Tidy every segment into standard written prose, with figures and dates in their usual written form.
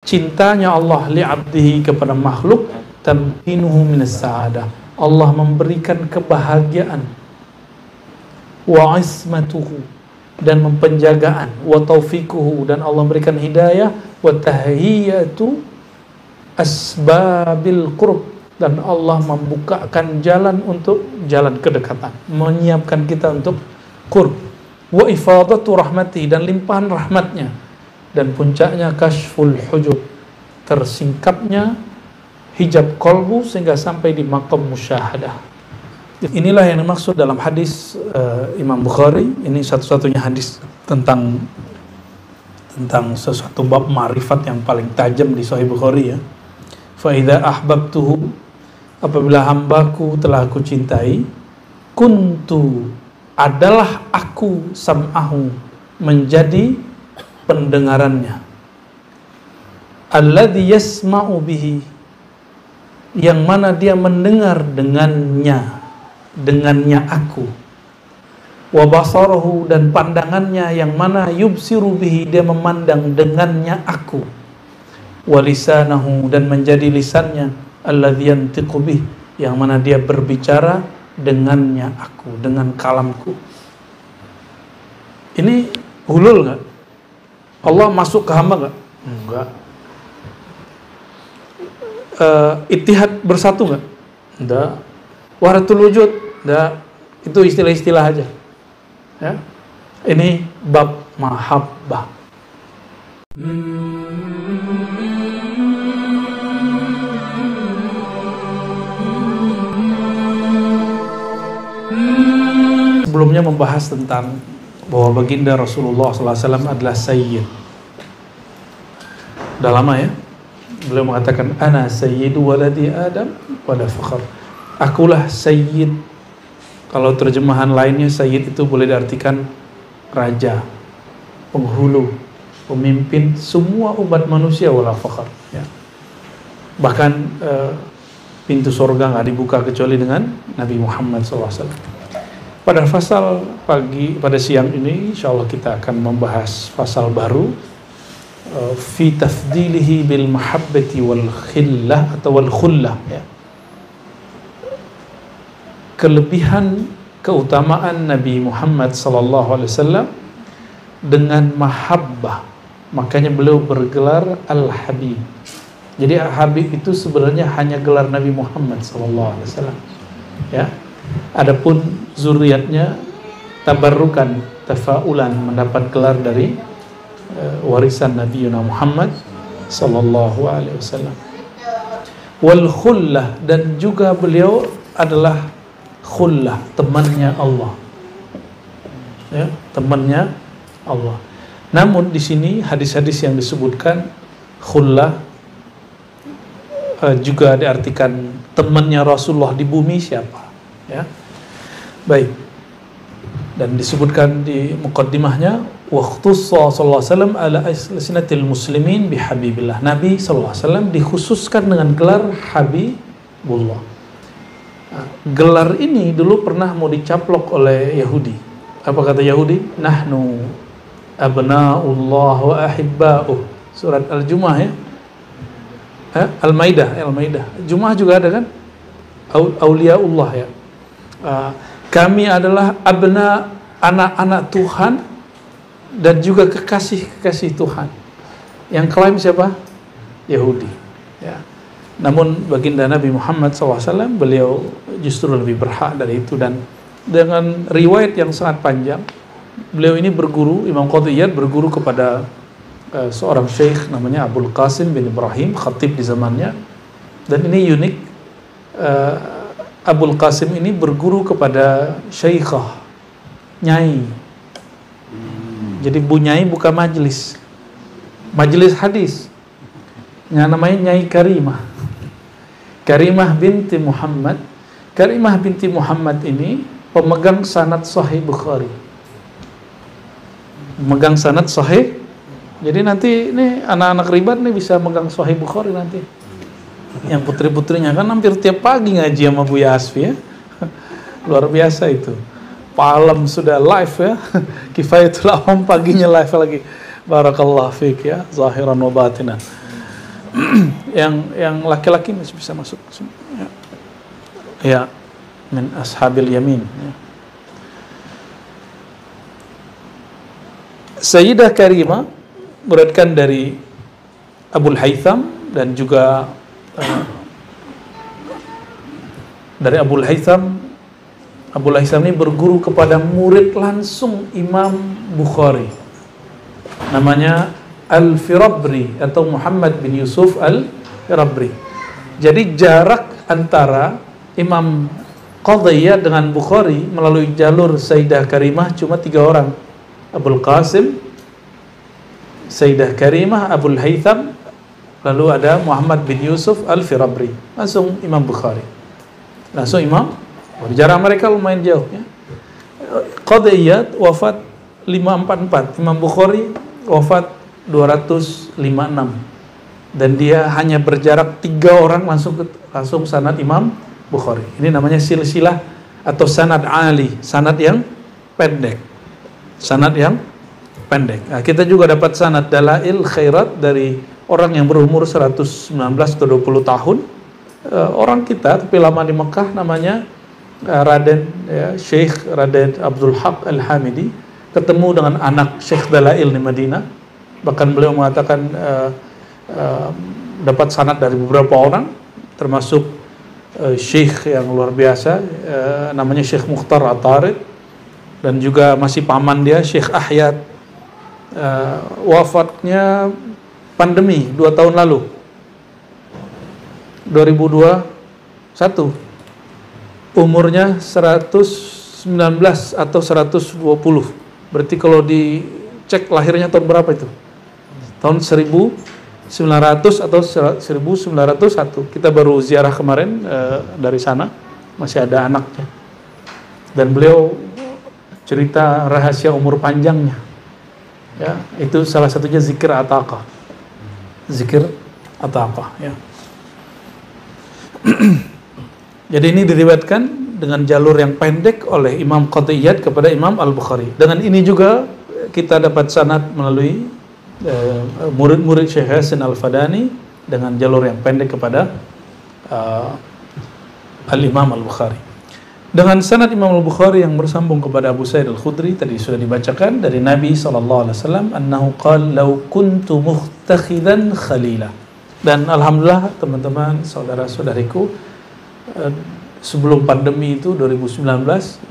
cintanya Allah li'abdihi kepada makhluk, tamkinuhu minas sa'adah, Allah memberikan kebahagiaan, wa ismatuhu, dan penjagaan, wa taufiquhu, dan Allah memberikan hidayah, wa tahiyatu asbabil qurb, dan Allah membukakan jalan untuk jalan kedekatan, menyiapkan kita untuk qurb, wa ifadatu rahmati, dan limpahan rahmatnya, dan puncaknya kashful hujub, tersingkapnya hijab kolbu sehingga sampai di maqam musyahadah. Inilah yang dimaksud dalam hadis Imam Bukhari. Ini satu-satunya hadis tentang sesuatu bab ma'rifat yang paling tajam di Sahih Bukhari, ya. Fa idza ahbabtuhu, apabila hambaku telah aku cintai, kuntu, adalah aku, sam'ahu, menjadi pendengarannya, alladzi yasma'u bihi, yang mana dia mendengar dengannya aku, wa basarahu, dan pandangannya yang mana yubsiru bihi, dia memandang dengannya aku, wa lisanahu, dan menjadi lisannya, alladzi yantiqu bihi, yang mana dia berbicara dengannya aku, dengan kalamku. Ini hulul nggak? Allah masuk ke hamba nggak? Enggak. Ittihad bersatu nggak? Enggak. Wahdatul wujud? Enggak. Itu istilah-istilah aja, ya. Ini bab mahabbah. Sebelumnya membahas tentang bahwa baginda Rasulullah SAW adalah sayyid. Udah lama, ya. Beliau mengatakan, ana sayyidu waladi Adam wala fakhr. Akulah sayyid. Kalau terjemahan lainnya, sayyid itu boleh diartikan raja, penghulu, pemimpin semua umat manusia, wala fakhr, ya. Bahkan pintu surga nggak dibuka kecuali dengan Nabi Muhammad SAW. Pada pada siang ini, insyaallah kita akan membahas fasal baru, fi tafdilihi bil mahabbati wal khillah atau wal khullah, ya. Kelebihan keutamaan Nabi Muhammad SAW dengan mahabbah, makanya beliau bergelar Al-Habib. Jadi Habib itu sebenarnya hanya gelar Nabi Muhammad SAW, ya. Adapun zuriatnya tabarrukan, tafaulan, mendapat gelar dari warisan Nabi Muhammad sallallahu alaihi wasallam. Wal khullah, dan juga beliau adalah khullah, temannya Allah, ya, temannya Allah. Namun di sini hadis-hadis yang disebutkan khullah juga diartikan temannya Rasulullah di bumi siapa, ya. Baik. Dan disebutkan di muqaddimahnya, waqtussa sallallahu alaihi wasallam ala asnatil muslimin bihabibillah. Nabi sallallahu alaihi wasallam dikhususkan dengan gelar Habibullah. Gelar ini dulu pernah mau dicaplok oleh Yahudi. Apa kata Yahudi? Nahnu abna'ullah wa ahibba'uh. Surat Al-Jumu'ah, ya. Al-Maidah. Jumu'ah juga ada kan? Auliaullah, ya. Kami adalah abna, anak-anak Tuhan, dan juga kekasih-kekasih Tuhan. Yang klaim siapa? Yahudi, ya. Namun baginda Nabi Muhammad SAW, beliau justru lebih berhak dari itu. Dan dengan riwayat yang sangat panjang, beliau ini berguru, Imam Qadiyat berguru kepada seorang syekh namanya Abul Qasim bin Ibrahim, khatib di zamannya. Dan ini unik, Abul Qasim ini berguru kepada syekhah, nyai. Jadi Bu Nyai buka majelis hadis, yang namanya Nyai Karimah binti Muhammad. Karimah binti Muhammad ini pemegang sanad Sahih Bukhari, megang sanad Sahih. Jadi nanti ini anak-anak ribat nih bisa megang Sahih Bukhari nanti. Yang putri-putrinya kan hampir tiap pagi ngaji sama Bu Yasfi, ya. Luar biasa itu. Malam sudah live, ya. Kifayatul Awam paginya live lagi. Barakallahu fiik, ya, zahiran wa batinan. yang laki-laki masih bisa masuk. Ya, min ashabil yamin. Ya. Sayyidah Karimah meriwayatkan dari Abul Haytham dan juga dari Abul Haytham. Abul Haytham ini berguru kepada murid langsung Imam Bukhari. Namanya Al-Firabri atau Muhammad bin Yusuf Al-Firabri. Jadi jarak antara Imam Qadhiyah dengan Bukhari melalui jalur Sayyidah Karimah cuma 3 orang. Abul Qasim, Sayyidah Karimah, Abul Haytham, lalu ada Muhammad bin Yusuf Al-Firabri. Langsung Imam Bukhari. Langsung Imam. Jarak mereka lumayan jauh ya. Qadhiyah wafat 544, Imam Bukhari wafat 256. Dan dia hanya berjarak 3 orang langsung sanad Imam Bukhari. Ini namanya silsilah atau sanad ali, sanad yang pendek. Sanad yang pendek. Nah, kita juga dapat sanad dalail khairat dari orang yang berumur 119 atau 20 tahun. Orang kita tapi lama di Mekah, namanya Raden ya, Syekh Raden Abdul Haq Al-Hamidi, ketemu dengan anak Syekh Dalail di Madinah. Bahkan beliau mengatakan dapat sanad dari beberapa orang, termasuk Syekh yang luar biasa, namanya Syekh Mukhtar At-Tarid, dan juga masih paman dia Syekh Ahyad, wafatnya pandemi 2 tahun lalu, 2021, umurnya 119 atau 120. Berarti kalau dicek lahirnya tahun berapa itu? Tahun 1900 atau 1901. Kita baru ziarah kemarin dari sana, masih ada anaknya. Dan beliau cerita rahasia umur panjangnya. Ya, itu salah satunya zikir ataqah. Zikir ataqah ya. Jadi ini diriwayatkan dengan jalur yang pendek oleh Imam Qadhiyah kepada Imam Al-Bukhari. Dengan ini juga kita dapat sanad melalui murid-murid Syekh Hasan Al-Fadani dengan jalur yang pendek kepada Al-Imam Al-Bukhari. Dengan sanad Imam Al-Bukhari yang bersambung kepada Abu Sa'id Al-Khudri, tadi sudah dibacakan dari Nabi SAW, annahu qala law kuntu muhtakhidan khalila. Dan alhamdulillah teman-teman, saudara-saudariku, sebelum pandemi itu 2019,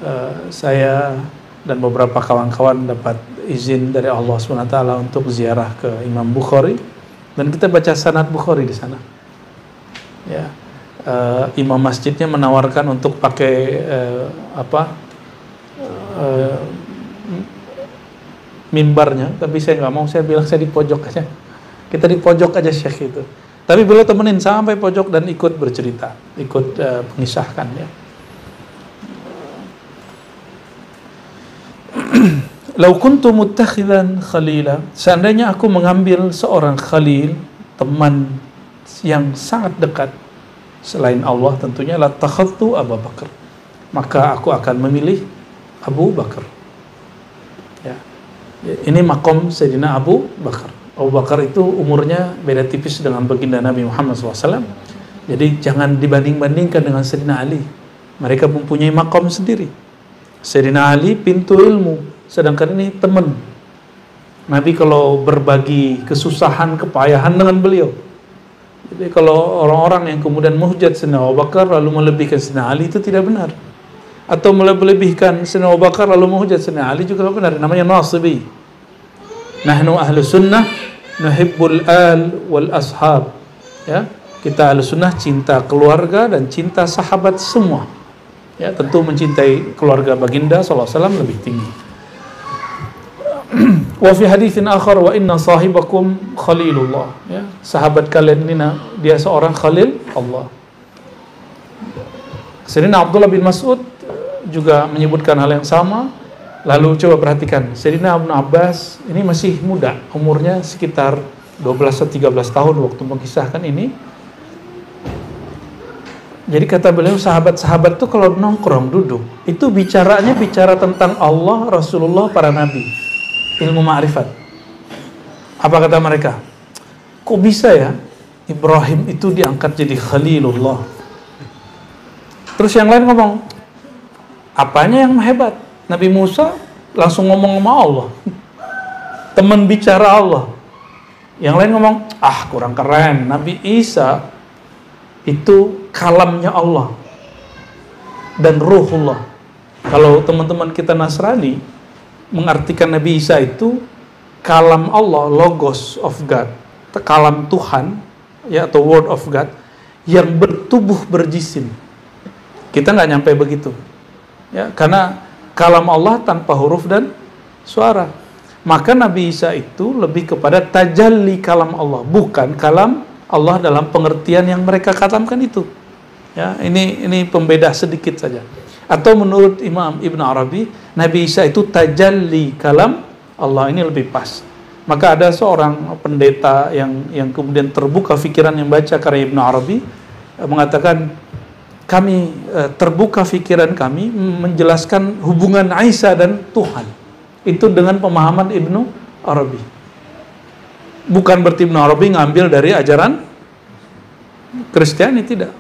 saya dan beberapa kawan-kawan dapat izin dari Allah SWT untuk ziarah ke Imam Bukhari, dan kita baca sanad Bukhari di sana. Ya. Imam masjidnya menawarkan untuk pakai mimbarnya, tapi saya nggak mau. Saya bilang saya di pojok aja. Kita di pojok aja Syekh itu. Tapi beliau temenin sampai pojok dan ikut bercerita, ikut mengisahkan ya. Lau kuntu muttakhidan khalila, seandainya aku mengambil seorang khalil, teman yang sangat dekat selain Allah tentunya, la takhadtu Abu Bakar, maka aku akan memilih Abu Bakar. Ya. Ini makom Sayyidina Abu Bakar. Abu Bakar itu umurnya beda tipis dengan baginda Nabi Muhammad SAW. Jadi jangan dibanding-bandingkan dengan Sayyidina Ali. Mereka mempunyai makom sendiri. Sayyidina Ali pintu ilmu, sedangkan ini teman. Nabi kalau berbagi kesusahan, kepayahan dengan beliau. Jadi kalau orang-orang yang kemudian menghujat Sayyidina Abu Bakar lalu melebihkan Sayyidina Ali, itu tidak benar. Atau melebihkan Sayyidina Abu Bakar lalu menghujat Sayyidina Ali juga benar. Namanya nasibi. Nahnu ahlu sunnah nuhibbul al wal ashab. Ya, kita ahlu sunnah cinta keluarga dan cinta sahabat semua. Ya, tentu mencintai keluarga baginda sallallahu alaihi wasallam lebih tinggi. Wa fi haditsin akhar wa inna sahibakum khalilullah, ya, sahabat kalian ini dia seorang khalil Allah. Sayyidina Abdullah bin Mas'ud juga menyebutkan hal yang sama. Lalu coba perhatikan, Sayyidina Ibnu Abbas ini masih muda, umurnya sekitar 12 atau 13 tahun waktu mengisahkan ini. Jadi kata beliau, sahabat-sahabat tuh kalau nongkrong duduk, itu bicaranya bicara tentang Allah, Rasulullah, para nabi, ilmu ma'rifat. Apa kata mereka? Kok bisa ya Ibrahim itu diangkat jadi Khalilullah. Terus yang lain ngomong, apanya yang hebat? Nabi Musa langsung ngomong sama Allah, teman bicara Allah. Yang lain ngomong, kurang keren. Nabi Isa itu kalamnya Allah dan ruhullah. Kalau teman-teman kita Nasrani mengartikan Nabi Isa itu kalam Allah, logos of God, kalam Tuhan, ya, atau word of God yang bertubuh berjisim. Kita nggak nyampe begitu, ya, karena kalam Allah tanpa huruf dan suara. Maka Nabi Isa itu lebih kepada tajalli kalam Allah, bukan kalam Allah dalam pengertian yang mereka katakan itu. Ya, ini pembeda sedikit saja. Atau menurut Imam Ibn Arabi, Nabi Isa itu tajalli kalam Allah, ini lebih pas. Maka ada seorang pendeta yang kemudian terbuka pikiran yang baca karya Ibn Arabi, mengatakan, kami terbuka pikiran kami menjelaskan hubungan Isa dan Tuhan itu dengan pemahaman Ibnu Arabi. Bukan berarti Ibnu Arabi ngambil dari ajaran Kristiani, tidak.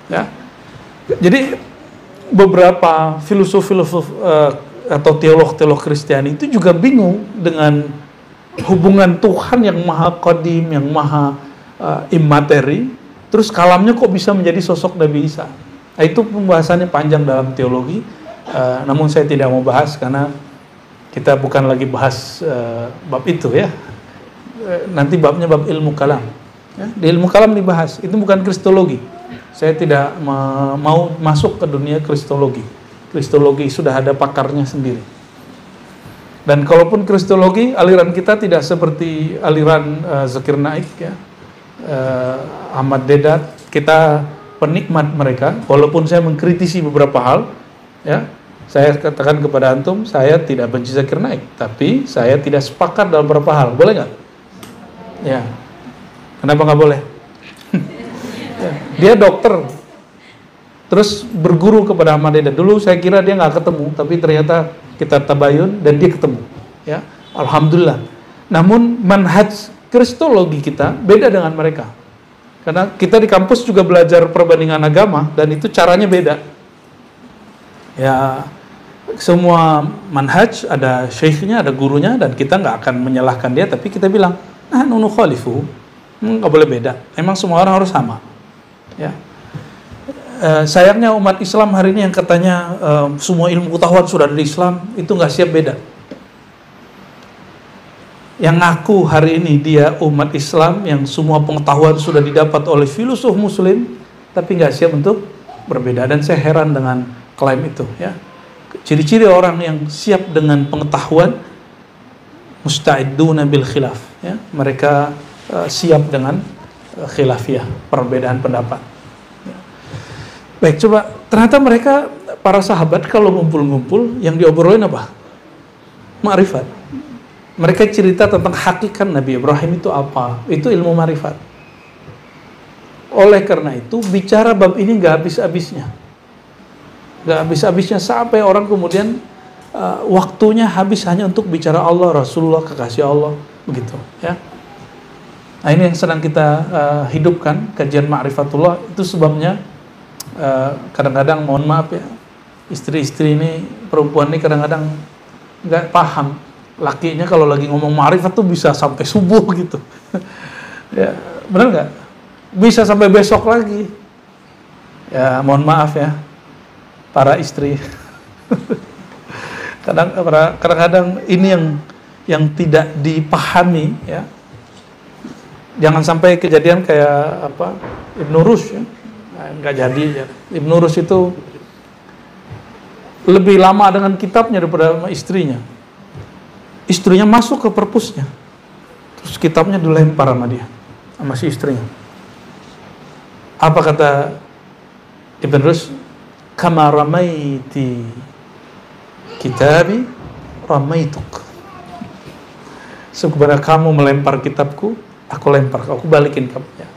Ya. Jadi beberapa filosof-filosof atau teolog-teolog Kristiani itu juga bingung dengan hubungan Tuhan yang maha qadim, yang maha immateri. Terus kalamnya kok bisa menjadi sosok Nabi Isa? Nah, itu pembahasannya panjang dalam teologi, namun saya tidak mau bahas karena kita bukan lagi bahas bab itu, ya. Nanti babnya bab ilmu kalam, ya. Di ilmu kalam dibahas, itu bukan kristologi. Saya tidak mau masuk ke dunia kristologi. Kristologi sudah ada pakarnya sendiri. Dan kalaupun kristologi, aliran kita tidak seperti aliran Zakir Naik, ya. Ahmad Dedat, kita penikmat mereka, walaupun saya mengkritisi beberapa hal, ya. Saya katakan kepada antum, saya tidak benci Zakir Naik, tapi saya tidak sepakat dalam beberapa hal. Boleh nggak? Ya. Kenapa nggak boleh? Ya. Dia dokter, terus berguru kepada Ahmad Dedat. Dulu saya kira dia nggak ketemu, tapi ternyata kita tabayun dan dia ketemu. Ya, alhamdulillah. Namun manhaj kristologi kita beda dengan mereka. Karena kita di kampus juga belajar perbandingan agama dan itu caranya beda. Ya, semua manhaj ada syekhnya, ada gurunya, dan kita nggak akan menyalahkan dia, tapi kita bilang, nunu khalifu, nggak boleh beda. Emang semua orang harus sama. Ya. Sayangnya umat Islam hari ini yang katanya semua ilmu pengetahuan sudah ada di Islam, itu nggak siap beda. Yang ngaku hari ini dia umat Islam yang semua pengetahuan sudah didapat oleh filosof muslim, tapi nggak siap untuk berbeda. Dan saya heran dengan klaim itu, ya. Ciri-ciri orang yang siap dengan pengetahuan, musta'idduna bil khilaf, ya. Mereka siap dengan khilafiyah, perbedaan pendapat. Ya. Baik, coba, ternyata mereka, para sahabat kalau ngumpul-ngumpul, yang diobrolin apa? Ma'rifat. Mereka cerita tentang hakikat Nabi Ibrahim itu apa? Itu ilmu ma'rifat. Oleh karena itu, bicara bab ini nggak habis-habisnya. Nggak habis-habisnya sampai orang kemudian waktunya habis hanya untuk bicara Allah, Rasulullah, kekasih Allah, begitu, ya. Nah, ini yang sedang kita hidupkan, kajian Ma'rifatullah. Itu sebabnya kadang-kadang, mohon maaf ya, istri-istri ini, perempuan ini kadang-kadang nggak paham. Lakinya kalau lagi ngomong ma'rifat tuh bisa sampai subuh gitu. Ya, benar nggak? Bisa sampai besok lagi. Ya, mohon maaf ya, para istri. Kadang-kadang ini yang tidak dipahami, ya. Jangan sampai kejadian kayak apa Ibnu Rushd, ya. Nah, nggak jadi. Ya. Ibnu Rushd itu lebih lama dengan kitabnya daripada istrinya. Istrinya masuk ke perpusnya, terus kitabnya dilempar sama dia, sama si istrinya. Apa kata Ibn Rushd? Kama ramaiti kitabi ramaituk. Sebenarnya kamu melempar kitabku, aku lempar, aku balikin kamu. Ya.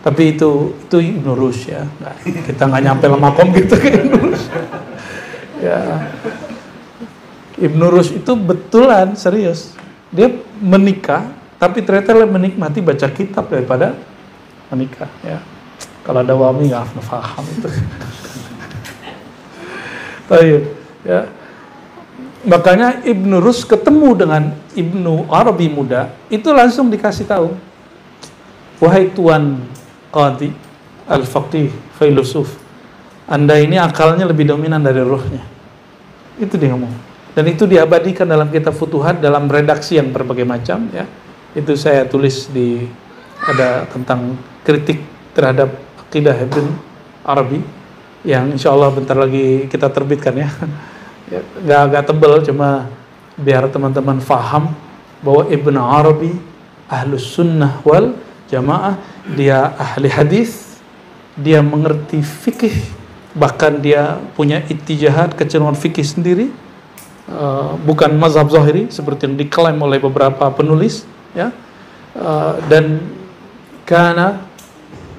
Tapi itu Ibn Rushd, ya. Nah, kita nggak nyampe lemakom gitu ke Ibn Rushd. Ya. Ibn Rushd itu betulan serius. Dia menikah, tapi ternyata lebih menikmati baca kitab daripada menikah ya. Kalau ada wami nggak paham itu. Baik, ya. Makanya Ibnu Rus ketemu dengan Ibnu Arabi muda, itu langsung dikasih tahu, wahai Tuan Qadi, Al-Faqih, Filosof, Anda ini akalnya lebih dominan dari ruhnya. Itu dia ngomong. Dan itu diabadikan dalam kitab Futuhat dalam redaksi yang berbagai macam ya. Itu saya tulis ada tentang kritik terhadap akidah Ibnu Arabi yang insya Allah bentar lagi kita terbitkan ya. Gak tebal, cuma biar teman-teman faham bahwa Ibnu Arabi ahlus sunnah wal jamaah, dia ahli hadis, dia mengerti fikih, bahkan dia punya ittijahat, kecenderungan fikih sendiri, bukan mazhab zahiri seperti yang diklaim oleh beberapa penulis ya. Dan kana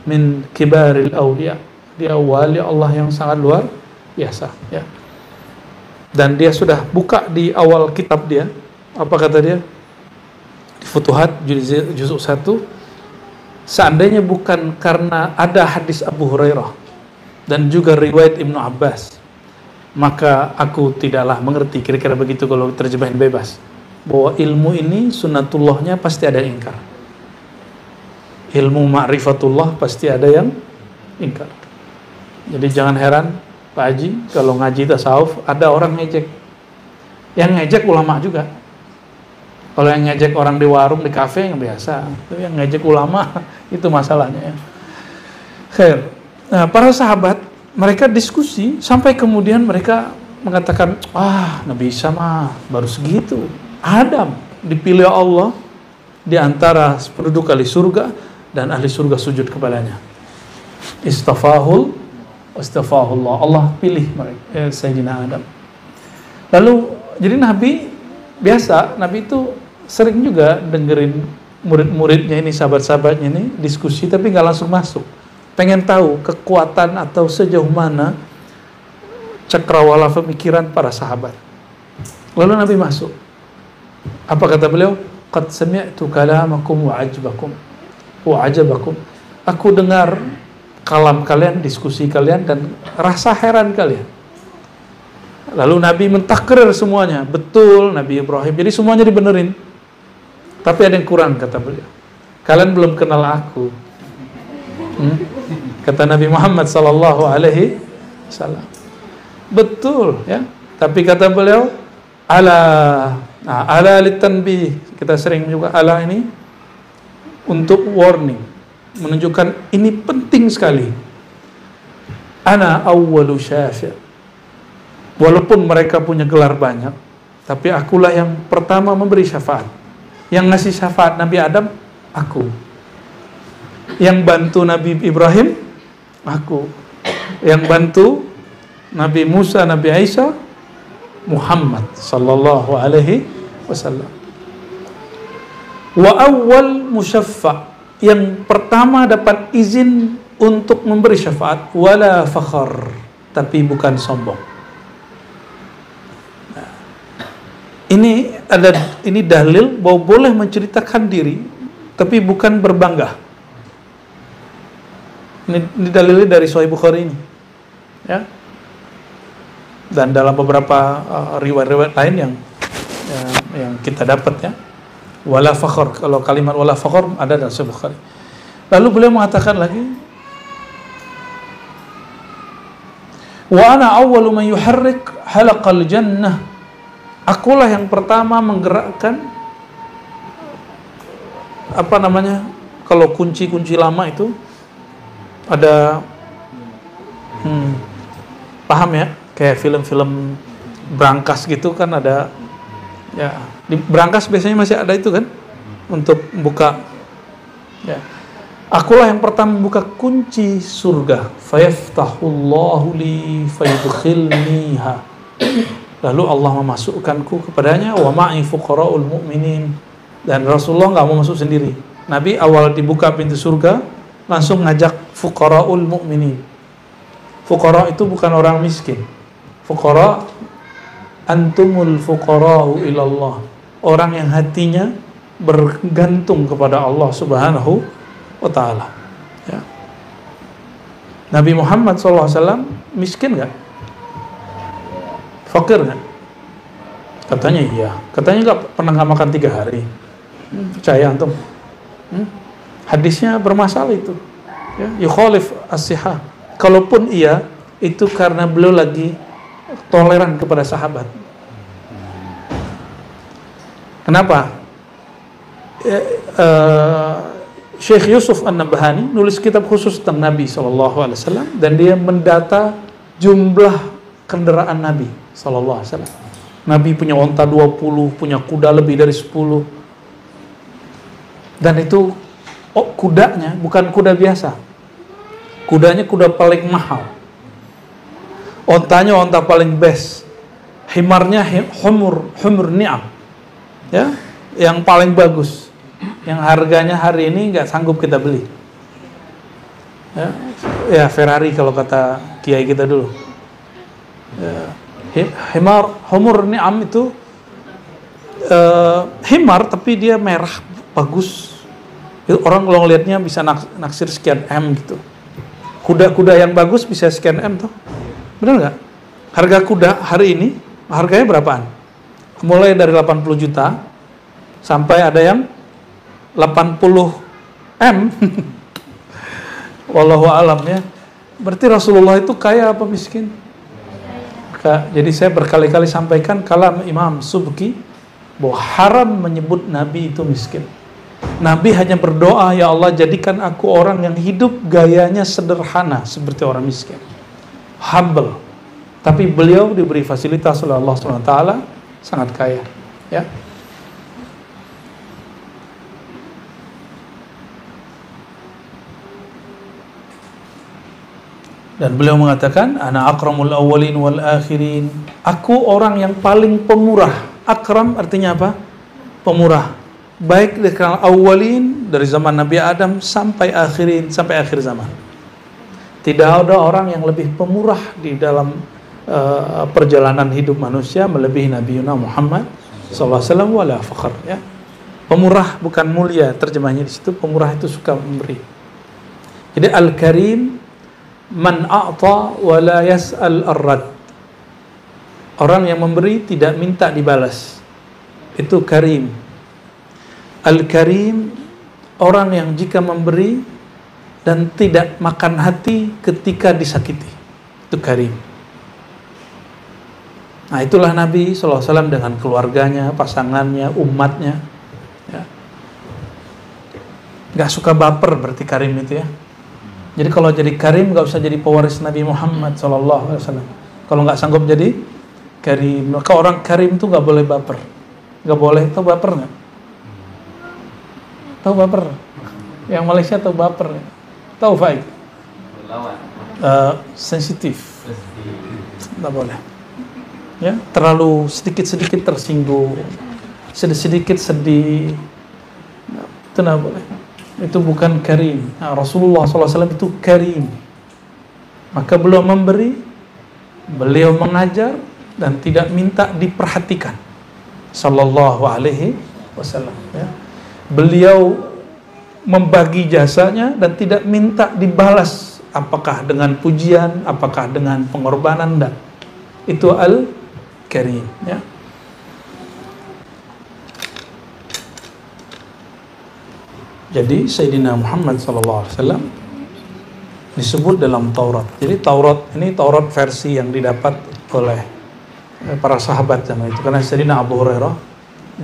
min kibaril awliya, dia wali Allah yang sangat luar biasa ya. Dan dia sudah buka di awal kitab dia, apa kata dia? Di Futuhat juzuk 1, seandainya bukan karena ada hadis Abu Hurairah dan juga riwayat Ibnu Abbas, maka aku tidaklah mengerti, kira-kira begitu kalau terjemahin bebas, bahwa ilmu ini sunnatullahnya pasti ada yang ingkar. Ilmu ma'rifatullah pasti ada yang ingkar. Jadi jangan heran Pak Haji, kalau ngaji tasawuf ada orang ngejek. Yang ngejek ulama juga. Kalau yang ngejek orang di warung, di kafe yang biasa. Tapi yang ngejek ulama itu masalahnya ya. Khair. Nah, para sahabat mereka diskusi sampai kemudian mereka mengatakan, Nabi Isa mah baru segitu. Adam dipilih Allah di antara penduduk ahli surga dan ahli surga sujud kepadanya. Astagfirullah, Allah pilih mereka, Sayyidina Adam. Lalu jadi Nabi biasa, Nabi itu sering juga dengerin murid-muridnya ini, sahabat-sahabatnya ini diskusi, tapi nggak langsung masuk. Pengen tahu kekuatan atau sejauh mana cakrawala pemikiran para sahabat. Lalu Nabi masuk. Apa kata beliau? Qad sami'tu kalamakum wa ajabakum. Aku dengar kalam kalian, diskusi kalian, dan rasa heran kalian. Lalu Nabi mentakrir semuanya. Betul Nabi Ibrahim. Jadi semuanya dibenerin. Tapi ada yang kurang, kata beliau. Kalian belum kenal aku. Kata Nabi Muhammad sallallahu alaihi wasallam. Betul ya. Tapi kata beliau, ala litanbih. Kita sering juga ala ini untuk warning, menunjukkan ini penting sekali. Ana awwalu syafi'. Walaupun mereka punya gelar banyak, tapi akulah yang pertama memberi syafaat. Yang ngasih syafaat Nabi Adam, aku. Yang bantu Nabi Ibrahim, aku. Yang bantu Nabi Musa, Nabi Isa, Muhammad sallallahu alaihi wasallam. Wa awwal musyaffa', yang pertama dapat izin untuk memberi syafaat, wala fakhar, tapi bukan sombong. Nah, ini dalil bahwa boleh menceritakan diri, tapi bukan berbangga. Ini dalilnya dari Sahih Bukhari ini, ya. Dan dalam beberapa riwayat-riwayat lain yang kita dapat ya. Wala fakhar, kalau kalimat wala fakhar ada dalam Sahih Bukhari. Lalu beliau mengatakan lagi, wa ana awwalu man yuharrik halaqal jannah. Akulah yang pertama menggerakkan kalau kunci-kunci lama itu ada paham ya, kayak film-film Brankas gitu kan, ada ya, di Brankas biasanya masih ada itu kan untuk buka ya. Akulah yang pertama membuka kunci surga, fayaftahullahu li fayudkhilniha. Lalu Allah memasukkanku kepadanya, wa ma'i fuqara'ul mu'minin. Dan Rasulullah enggak mau masuk sendiri. Nabi awal dibuka pintu surga langsung ngajak fuqara'ul mu'minin. Fuqara itu bukan orang miskin. Fuqara, antumul fuqara'u ilallah. Orang yang hatinya bergantung kepada Allah Subhanahu wa ta'ala. Ya. Nabi Muhammad SAW miskin nggak? Fakir nggak? Katanya iya. Katanya nggak pernah nggak makan 3 hari. Percaya antum? Hadisnya bermasalah itu. Ya, yukhalif as-sihah. Kalaupun iya, itu karena beliau lagi toleran kepada sahabat. Kenapa? Syekh Yusuf An-Nabhani nulis kitab khusus tentang Nabi SAW, dan dia mendata jumlah kendaraan Nabi SAW. Nabi punya onta 20, punya kuda lebih dari 10. Dan itu kudanya bukan kuda biasa. Kudanya kuda paling mahal. Ontanya onta paling best. Himarnya humur ni'am. Ya, yang paling bagus. Yang harganya hari ini nggak sanggup kita beli. Ya, Ferrari kalau kata kiai kita dulu. Ya, humur ni'am itu himar tapi dia merah bagus. Itu orang kalau ngelihatnya bisa naksir sekian M gitu. Kuda-kuda yang bagus bisa sekian M tuh. Benar nggak? Harga kuda hari ini harganya berapaan? Mulai dari 80 juta sampai ada yang 80 M. Wallahu alam ya. Berarti Rasulullah itu kaya apa miskin? Jadi saya berkali-kali sampaikan kalam Imam Subki bahwa haram menyebut Nabi itu miskin. Nabi hanya berdoa, ya Allah jadikan aku orang yang hidup gayanya sederhana seperti orang miskin. Humble. Tapi beliau diberi fasilitas oleh Allah SWT, sangat kaya. Ya. Dan beliau mengatakan, ana akramul awwalin wal akhirin. Aku orang yang paling pemurah. Akram artinya apa? Pemurah. Baik dari kalangan awwalin, dari zaman Nabi Adam sampai akhirin, sampai akhir zaman. Tidak ada orang yang lebih pemurah di dalam perjalanan hidup manusia melebihi Nabi Muhammad SAW wala fakhr, ya. Pemurah bukan mulia, terjemahnya di situ. Pemurah itu suka memberi. Jadi al-karim man a'ta wa la yas'al ar-rad. Orang yang memberi tidak minta dibalas. Itu karim. Al-karim orang yang jika memberi dan tidak makan hati ketika disakiti. Itu karim. Nah, itulah Nabi SAW dengan keluarganya, pasangannya, umatnya. Ya. Gak suka baper berarti karim itu ya. Jadi kalau jadi karim gak usah jadi pewaris Nabi Muhammad SAW. Kalau gak sanggup jadi karim, maka orang karim itu gak boleh baper. Gak boleh. Tahu baper gak? Tahu baper? Yang Malaysia tahu baper? Tahu Faik? Sensitif. Gak boleh. Ya, terlalu sedikit-sedikit tersinggung, sedikit sedih. Itu gak boleh. Itu bukan karim. Nah, Rasulullah SAW itu karim. Maka beliau memberi, beliau mengajar dan tidak minta diperhatikan. Sallallahu alaihi wasallam. Ya. Beliau membagi jasanya dan tidak minta dibalas, apakah dengan pujian, apakah dengan pengorbanan, dan itu al-karim. Ya. Jadi Sayyidina Muhammad SAW disebut dalam Taurat. Jadi Taurat ini Taurat versi yang didapat oleh para sahabat zaman itu. Karena Sayyidina Abu Hurairah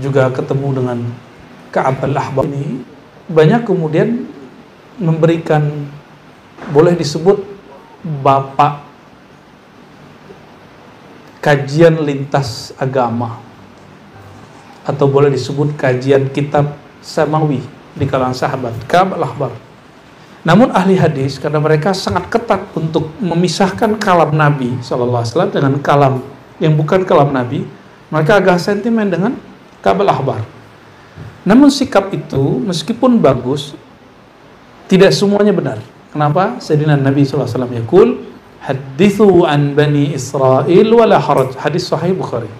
juga ketemu dengan Ka'ab al-Ahbar ini, banyak kemudian memberikan, boleh disebut bapak kajian lintas agama, atau boleh disebut kajian kitab samawi di kalangan sahabat, Ka'ab al-Ahbar. Namun ahli hadis, karena mereka sangat ketat untuk memisahkan kalam Nabi SAW dengan kalam yang bukan kalam Nabi, mereka agak sentimen dengan Ka'ab al-Ahbar. Namun sikap itu meskipun bagus, tidak semuanya benar. Kenapa? Sayyidina Nabi SAW yaqul, hadithu an bani Israel wala haraj. Hadis sahih Bukhari.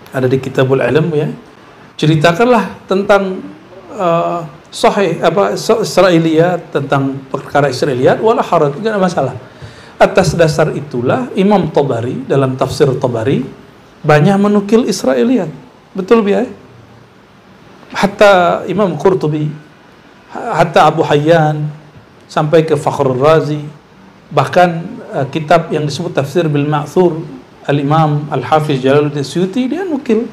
Ada di Kitabul Ilm ya. Ceritakanlah tentang sahih Israiliyat, tentang perkara Israiliyat, wala haraj, tidak ada masalah. Atas dasar itulah Imam Tabari dalam tafsir Tabari banyak menukil Israiliyat. Betul biar? Hatta Imam Qurtubi, hatta Abu Hayyan, sampai ke Fakhrul Razi, bahkan kitab yang disebut Tafsir bil Ma'thur Al-Imam Al-Hafiz Jalaluddin Suyuti, dia nukil.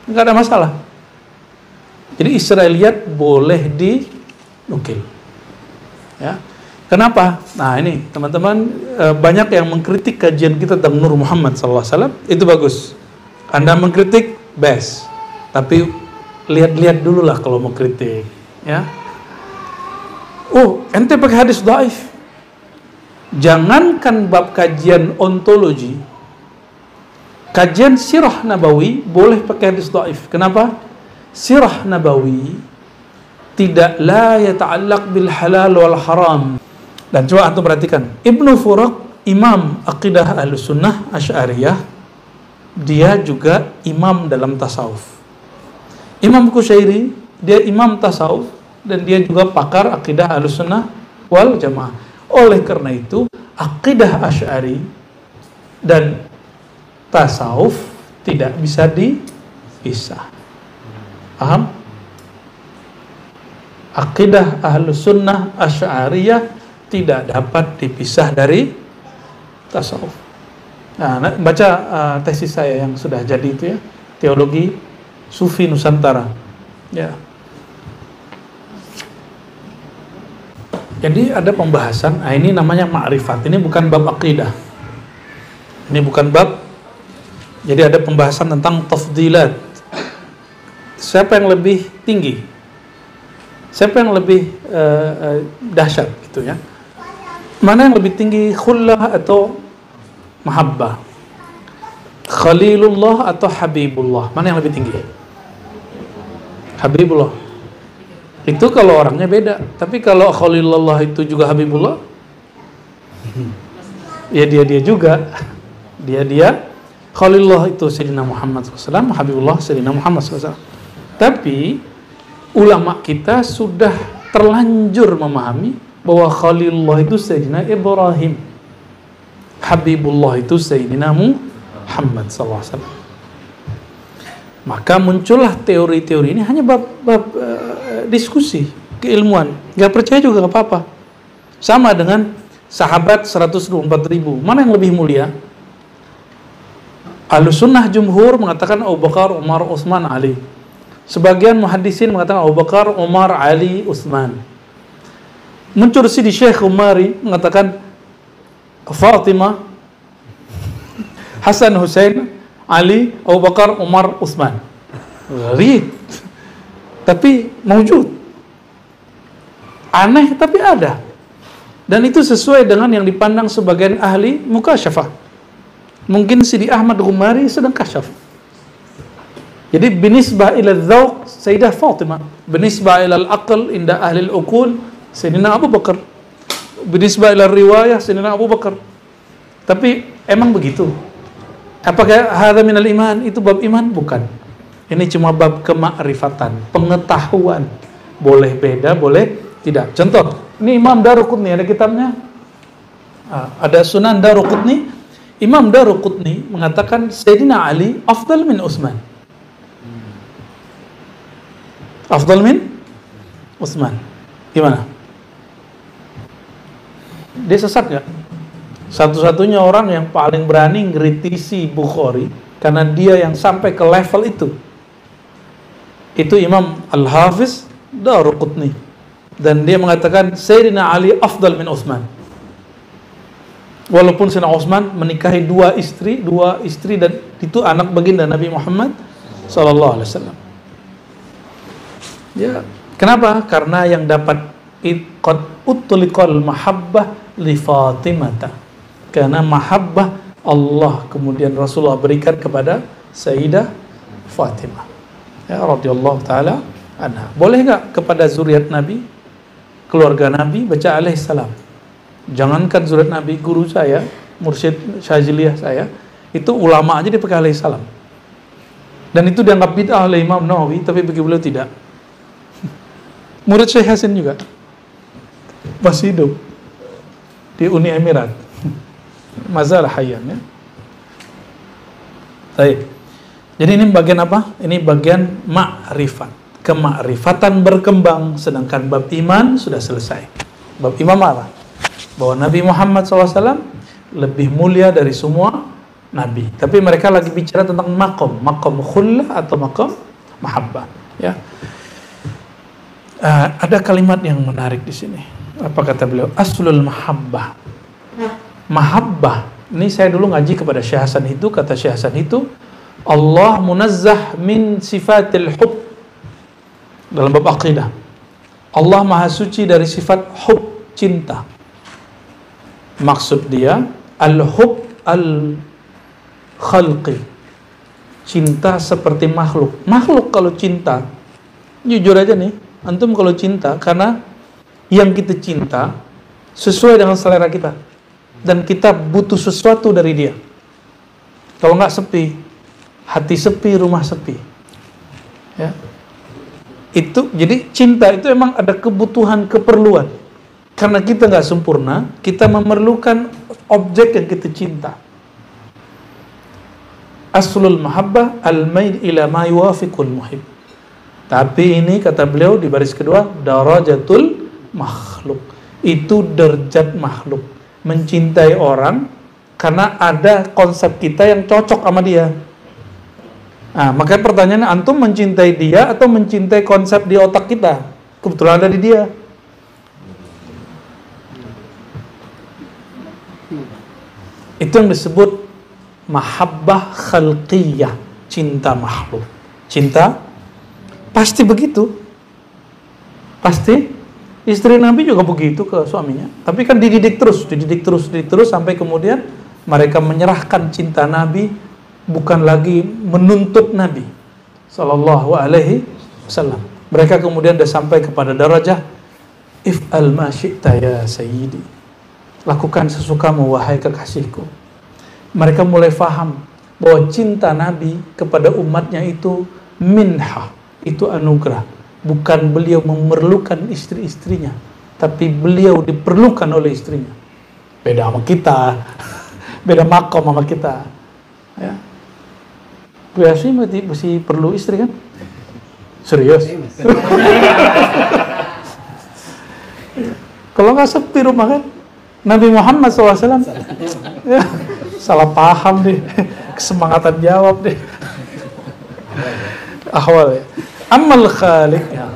Enggak ada masalah. Jadi Israiliyat boleh dinukil. Ya. Kenapa? Nah ini teman-teman, banyak yang mengkritik kajian kita tentang Nur Muhammad SAW. Itu bagus. Anda mengkritik, best. Tapi lihat-lihat dulu lah kalau mau kritik. Ya. Oh, ente pakai hadis dhaif. Jangankan bab kajian ontologi, kajian sirah Nabawi boleh pakai hadis dhaif. Kenapa? Sirah Nabawi tidak la yata'allaq bil halal wal haram. Dan coba antum perhatikan, Ibnu Furaq, imam aqidah Ahlussunnah Asy'ariyah, dia juga imam dalam tasawuf. Imam Qushairi, dia imam tasawuf dan dia juga pakar aqidah Ahlussunnah wal Jamaah. Oleh karena itu, aqidah Asy'ari dan tasawuf tidak bisa dipisah. Paham? Aqidah Ahlussunnah Asy'ariyah tidak dapat dipisah dari tasawuf. Nah, baca tesis saya yang sudah jadi itu ya, Teologi Sufi Nusantara. Ya. Jadi ada pembahasan, ini namanya ma'rifat. Ini bukan bab aqidah. Ini bukan bab. Jadi ada pembahasan tentang tafdilat. Siapa yang lebih tinggi? Siapa yang lebih dahsyat gitu ya? Mana yang lebih tinggi, khullah atau mahabbah? Khalilullah atau Habibullah? Mana yang lebih tinggi? Habibullah. Itu kalau orangnya beda. Tapi kalau Khalilullah itu juga Habibullah, ya dia juga. Dia Khalilullah itu Sayyidina Muhammad SAW, Habibullah Sayyidina Muhammad SAW. Tapi ulama kita sudah terlanjur memahami bahwa Khalilullah itu Sayyidina Ibrahim, Habibullah itu Sayyidina Muhammad SAW. Maka muncullah teori-teori ini hanya bab diskusi keilmuan. Gak percaya juga gak apa-apa. Sama dengan sahabat 124.000, mana yang lebih mulia? Ahlussunnah jumhur mengatakan Abu Bakar, Umar, Utsman, Ali. Sebagian muhaddisin mengatakan Abu Bakar, Umar, Ali, Utsman. Muncul di Syekh Umari mengatakan Fatimah, Hasan, Husain, Ali, Abu Bakar, Umar, Utsman. Gharib. Tapi mewujud. Aneh tapi ada. Dan itu sesuai dengan yang dipandang sebagian ahli mukasyafah. Mungkin Sidi Ahmad Ghumari sedang kasyaf. Jadi binisbah ila dzauq Sayyidah Fatimah, binisbah ila al-aql inda ahli al-uqul Sayyidina Abu Bakar, binisbah ila riwayah Sayyidina Abu Bakar. Tapi emang begitu? Apakah hadza minal iman? Itu bab iman? Bukan. Ini cuma bab kemakrifatan, pengetahuan. Boleh beda, boleh tidak. Contoh, ini Imam Daruqutni, ada kitabnya. Ada Sunan Daruqutni. Imam Daruqutni mengatakan Sayyidina Ali afdal min Utsman. Afdal min Utsman. Gimana? Dia sesat gak? Satu-satunya orang yang paling berani ngkritisi Bukhari karena dia yang sampai ke level itu Imam Al-Hafiz Daruqutni, dan dia mengatakan Sayyidina Ali afdal min Utsman. Walaupun Sayyidina Utsman menikahi dua istri dan itu anak baginda Nabi Muhammad sallallahu alaihi wasallam. Ya, kenapa? Karena yang dapat qad utliqal mahabbah li Fatimah. Karena mahabbah Allah kemudian Rasulullah berikan kepada Sayyidah Fatimah, ya radhiyallahu taala anha. Boleh enggak kepada zuriat Nabi, keluarga Nabi baca alaihi salam? Jangankan zuriat Nabi, guru saya, mursyid Syaziliyah saya, itu ulama aja dipakai alaihi salam. Dan itu dianggap bid'ah oleh Imam Nawawi, tapi bagi beliau tidak. Murid Syekh Hasin juga masih hidup di Uni Emirat. Mazalah hayyan ya. Baik. Jadi ini bagian apa? Ini bagian ma'rifat. Kemakrifatan berkembang, sedangkan bab iman sudah selesai. Bab iman apa? Bahwa Nabi Muhammad SAW lebih mulia dari semua Nabi. Tapi mereka lagi bicara tentang makom khullah atau makom mahabbah. Ya. Ada kalimat yang menarik di sini. Apa kata beliau? Aslul mahabbah. Mahabbah. Ini saya dulu ngaji kepada Syekh Hasan itu, kata Syekh Hasan itu, Allah munazzah min sifatil hub. Dalam bab aqidah, Allah maha suci dari sifat hub, cinta. Maksud dia al-hub al-khalqi, cinta seperti makhluk. Makhluk kalau cinta, jujur aja nih, antum kalau cinta, karena yang kita cinta sesuai dengan selera kita, dan kita butuh sesuatu dari dia. Kalau nggak sepi, hati sepi, rumah sepi. Ya. Itu jadi cinta itu emang ada kebutuhan, keperluan. Karena kita nggak sempurna, kita memerlukan objek yang kita cinta. Aslul mahabbah al-mail ila ma yuwafiqul muhib. Tapi ini kata beliau di baris kedua, darajatul makhluk. Itu derajat makhluk. Mencintai orang karena ada konsep kita yang cocok sama dia. Nah, makanya pertanyaannya, antum mencintai dia atau mencintai konsep di otak kita? Kebetulan ada di dia. Itu yang disebut mahabbah khalqiyah, cinta makhluk. Cinta pasti begitu. Pasti istri Nabi juga begitu ke suaminya. Tapi kan dididik terus sampai kemudian mereka menyerahkan cinta Nabi, bukan lagi menuntut Nabi sallallahu alaihi wasallam. Mereka kemudian sudah sampai kepada darajah if'al ma syi'ta ya sayyidi. Lakukan sesukamu wahai kekasihku. Mereka mulai faham bahwa cinta Nabi kepada umatnya itu minhah, itu anugerah. Bukan beliau memerlukan istri-istrinya, tapi beliau diperlukan oleh istrinya. Beda sama kita. Beda makom sama kita. Ya. Biasanya masih perlu istri kan? Serius? Kalau nggak sepi rumah kan? Nabi Muhammad SAW ya, salah paham deh, kesemangatan jawab deh. Ahwal ya. Amal khaliq ya.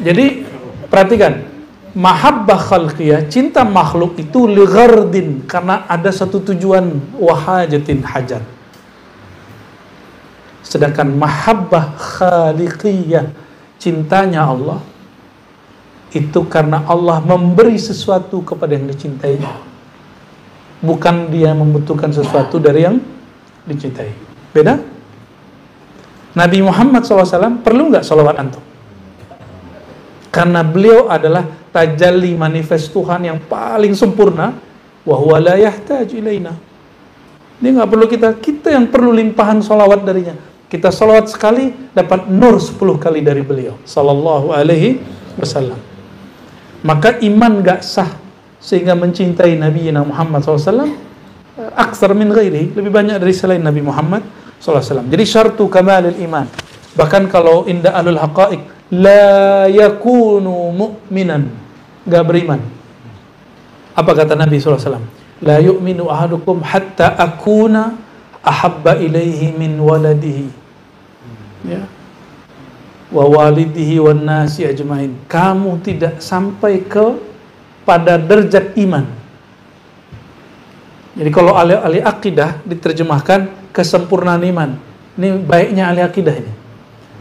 Jadi perhatikan, mahabbah khalqiyah, cinta makhluk itu lighardin, karena ada satu tujuan, wahajatin, hajat. Sedangkan mahabbah khaliqiyah, cintanya Allah, itu karena Allah memberi sesuatu kepada yang dicintainya. Bukan dia membutuhkan sesuatu dari yang dicintai. Beda? Nabi Muhammad SAW perlu nggak salawat antum? Karena beliau adalah tajalli manifest Tuhan yang paling sempurna. Wa huwa la yahtaju ilaina. Dia nggak perlu kita yang perlu limpahan salawat darinya. Kita salawat sekali dapat nur 10 kali dari beliau sallallahu alaihi wasallam. Maka iman gak sah sehingga mencintai Nabi Muhammad SAW aksar min ghairi, lebih banyak dari selain Nabi Muhammad SAW. Jadi syartu kamalil iman. Bahkan kalau inda ahlul haqaiq la yakunu mu'minan, gak beriman. Apa kata Nabi SAW? La yu'minu ahadukum hatta akuna ahabba ilaihi min waladihi, ya, wa walidihi wan nasi ajmain. Kamu tidak sampai pada derajat iman. Jadi kalau ahli akidah diterjemahkan kesempurnaan iman. Ini baiknya ahli akidah ini.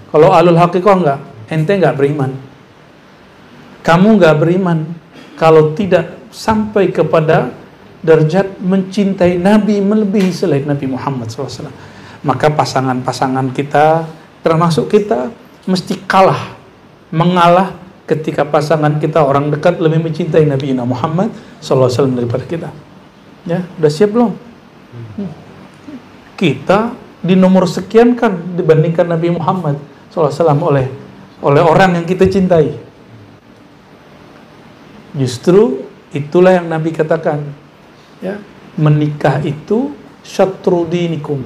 Kalau ahlul haqiqah enggak, ente enggak beriman. Kamu enggak beriman kalau tidak sampai kepada derajat mencintai Nabi melebihi selain Nabi Muhammad SAW. Maka pasangan-pasangan kita, termasuk kita, mesti mengalah ketika pasangan kita orang dekat lebih mencintai Nabi Muhammad SAW daripada kita. Ya, udah siap belum? Kita di nomor sekian kan dibandingkan Nabi Muhammad SAW oleh orang yang kita cintai. Justru itulah yang Nabi katakan, ya, menikah itu syatru dinikum,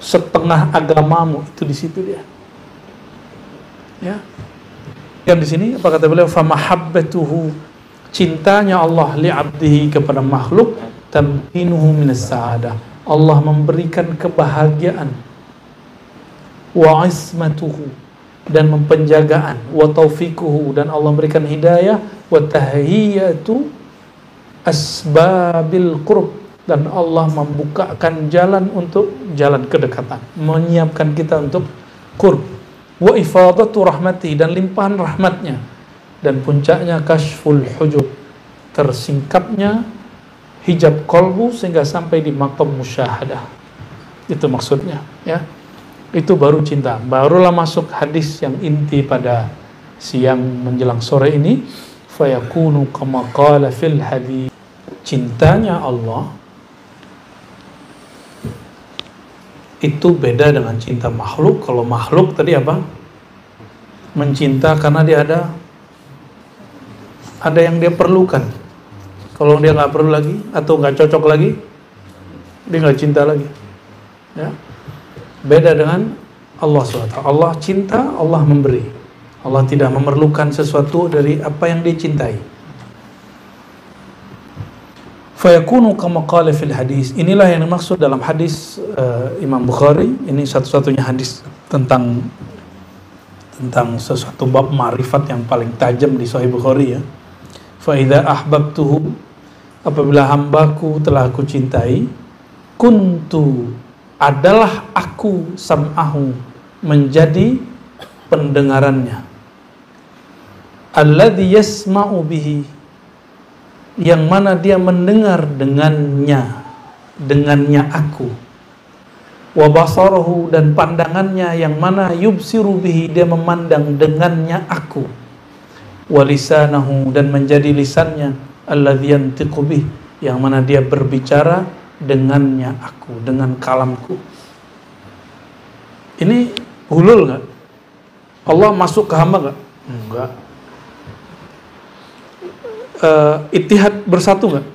setengah agamamu, itu di situ dia. Ya. Yang di sini apa kata beliau? Famahabbatuhu, cintanya Allah li'abdihi kepada makhluk, tamkinuhu minas sa'adah, Allah memberikan kebahagiaan, wa ismatuhu, dan penjagaan, wa taufiquhu, dan Allah memberikan hidayah, wa tahiyatu asbabil qurb, dan Allah membukakan jalan untuk jalan kedekatan, menyiapkan kita untuk qurb, wa ifadatu rahmati, dan limpahan rahmatnya, dan puncaknya kashful hujub, tersingkapnya hijab kolbu sehingga sampai di maqam musyahadah. Itu maksudnya, ya. Itu baru cinta. Barulah masuk hadis yang inti pada siang menjelang sore ini, fayakunu kama qala fil hadis. Cintanya Allah itu beda dengan cinta makhluk. Kalau makhluk tadi apa? Mencinta karena dia ada yang dia perlukan. Kalau dia nggak perlu lagi atau nggak cocok lagi, dia nggak cinta lagi. Ya. Beda dengan Allah SWT. Allah cinta, Allah memberi. Allah tidak memerlukan sesuatu dari apa yang dia cintai. Fayakunu kama qala fil hadis. Inilah yang dimaksud dalam hadis Imam Bukhari. Ini satu-satunya hadis tentang sesuatu bab ma'rifat yang paling tajam di Sahih Bukhari, ya. Fa idza ahbabtuhu, apabila hambaku telah aku cintai, kuntu, adalah aku sam'ahu, menjadi pendengarannya, alladzi yasma'u bihi, yang mana dia mendengar dengannya aku, wa basarahu, dan pandangannya yang mana yubsiru bihi, dia memandang dengannya aku, wa lisanahu, dan menjadi lisannya, alladzi yantiqu bih, yang mana dia berbicara dengannya aku, dengan kalamku. Ini hulul nggak? Allah masuk ke hamba nggak? Enggak. Ittihad, bersatu nggak?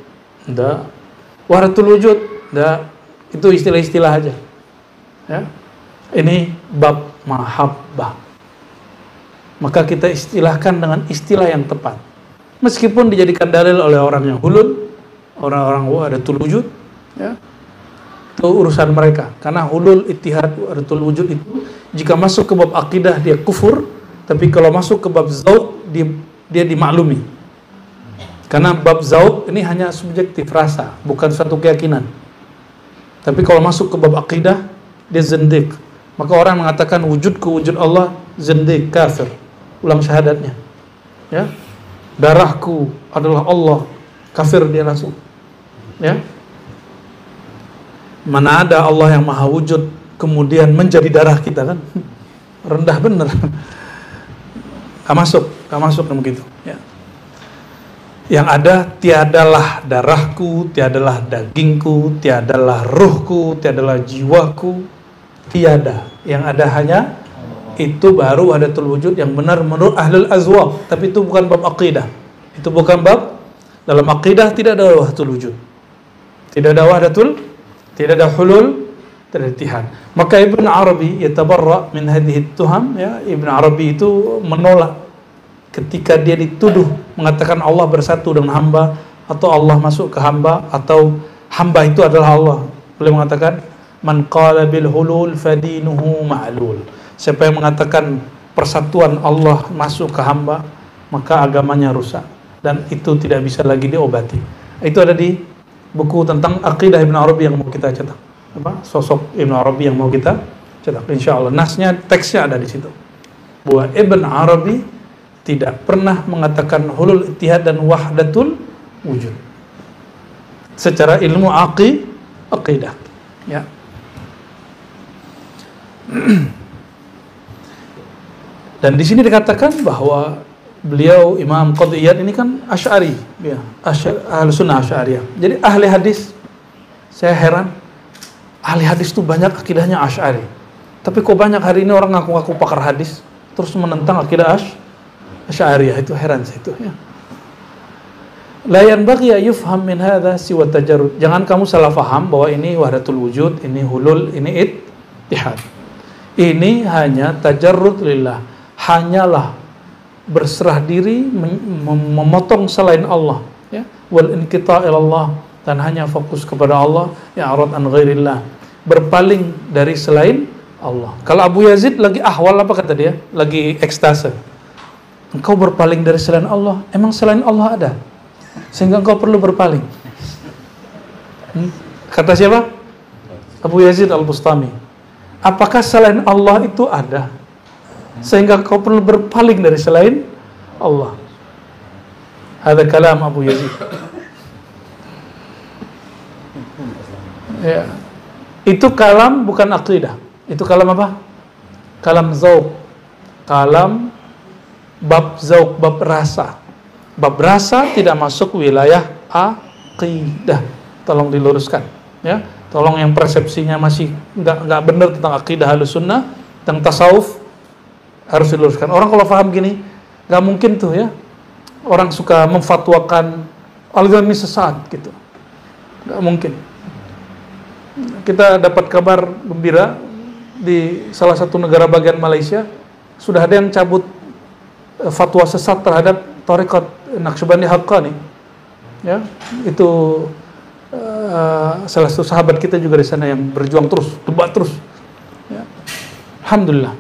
Enggak. Wahdatul wujud? Enggak. Itu istilah-istilah aja. Ya. Ini bab mahabbah. Maka kita istilahkan dengan istilah yang tepat. Meskipun dijadikan dalil oleh orang yang hulul, orang-orang wahdatul wujud, ya, itu urusan mereka. Karena hulul, ittihad, wahdatul wujud itu jika masuk ke bab akidah dia kufur, tapi kalau masuk ke bab zauq dia dimaklumi. Karena bab zauq ini hanya subjektif, rasa, bukan suatu keyakinan. Tapi kalau masuk ke bab akidah dia zindiq. Maka orang mengatakan wujud ke wujud Allah, zindiq, kafir. Ulang syahadatnya, ya. Darahku adalah Allah, kafir dia langsung, ya. Mana ada Allah yang maha wujud kemudian menjadi darah kita, kan? Rendah bener. Gak masuk kan begitu, ya. Yang ada, tiadalah darahku, tiadalah dagingku, tiadalah ruhku, tiadalah jiwaku, tiada. Yang ada hanya itu, baru wahdatul wujud yang benar menurut ahlul azwaq. Tapi itu bukan bab aqidah. Itu bukan bab, dalam aqidah tidak ada wahdatul wujud, tidak ada wahdatul, tidak ada hulul, tidak ada ittihad. Maka Ibn Arabi yatabarra min hadhihi tuham, ya. Ibn Arabi itu menolak ketika dia dituduh mengatakan Allah bersatu dengan hamba, atau Allah masuk ke hamba, atau hamba itu adalah Allah. Beliau mengatakan, man qala bil hulul fadinuhu ma'lul. Siapa yang mengatakan persatuan Allah masuk ke hamba, maka agamanya rusak, dan itu tidak bisa lagi diobati. Itu ada di buku tentang akidah Ibn Arabi yang mau kita cetak. Apa? Sosok Ibn Arabi yang mau kita cetak. Insyaallah nasnya, teksnya ada di situ. Bahwa Ibn Arabi tidak pernah mengatakan hulul, ittihad, dan wahdatul wujud secara ilmu aqidah, ya. Dan di sini dikatakan bahwa beliau Imam Qadhi Iyad ini kan Asy'ari, ya, ahli sunnah Asy'ariyah. Jadi ahli hadis, saya heran, ahli hadis itu banyak akidahnya Asy'ari. Tapi kok banyak hari ini orang ngaku-ngaku pakar hadis terus menentang akidah Asy'ariyah, itu heran saya itu, ya. La yanbaghi yufham min hadza siwa tajarrud. Jangan kamu salah faham bahwa ini wahdatul wujud, ini hulul, ini ittihad. Ini hanya tajarrud lillah. Hanyalah berserah diri, memotong selain Allah, ya. Wal inqita' ila Allah, dan hanya fokus kepada Allah, ya arad an ghairillah, berpaling dari selain Allah. Kalau Abu Yazid lagi ahwal, apa kata dia? Lagi ekstase. Engkau berpaling dari selain Allah. Emang selain Allah ada? Sehingga engkau perlu berpaling. Kata siapa? Abu Yazid Al-Bustami. Apakah selain Allah itu ada sehingga engkau perlu berpaling dari selain Allah? Ada kalam Abu Yazid. Ya. Itu kalam bukan aqidah. Itu kalam apa? Kalam zauq. Kalam bab zauq, bab rasa. Bab rasa tidak masuk wilayah aqidah. Tolong diluruskan, ya. Tolong yang persepsinya masih nggak benar tentang akidah Ahlussunnah, tentang tasawuf, harus diluruskan. Orang kalau paham gini, nggak mungkin tuh, ya. Orang suka memfatwakan aliran ini sesat gitu. Nggak mungkin. Kita dapat kabar gembira di salah satu negara bagian Malaysia sudah ada yang cabut fatwa sesat terhadap tarekat Naqsyabandi Haqqani, ya. Itu salah satu sahabat kita juga di sana yang berjuang terus, debat terus, ya. Alhamdulillah.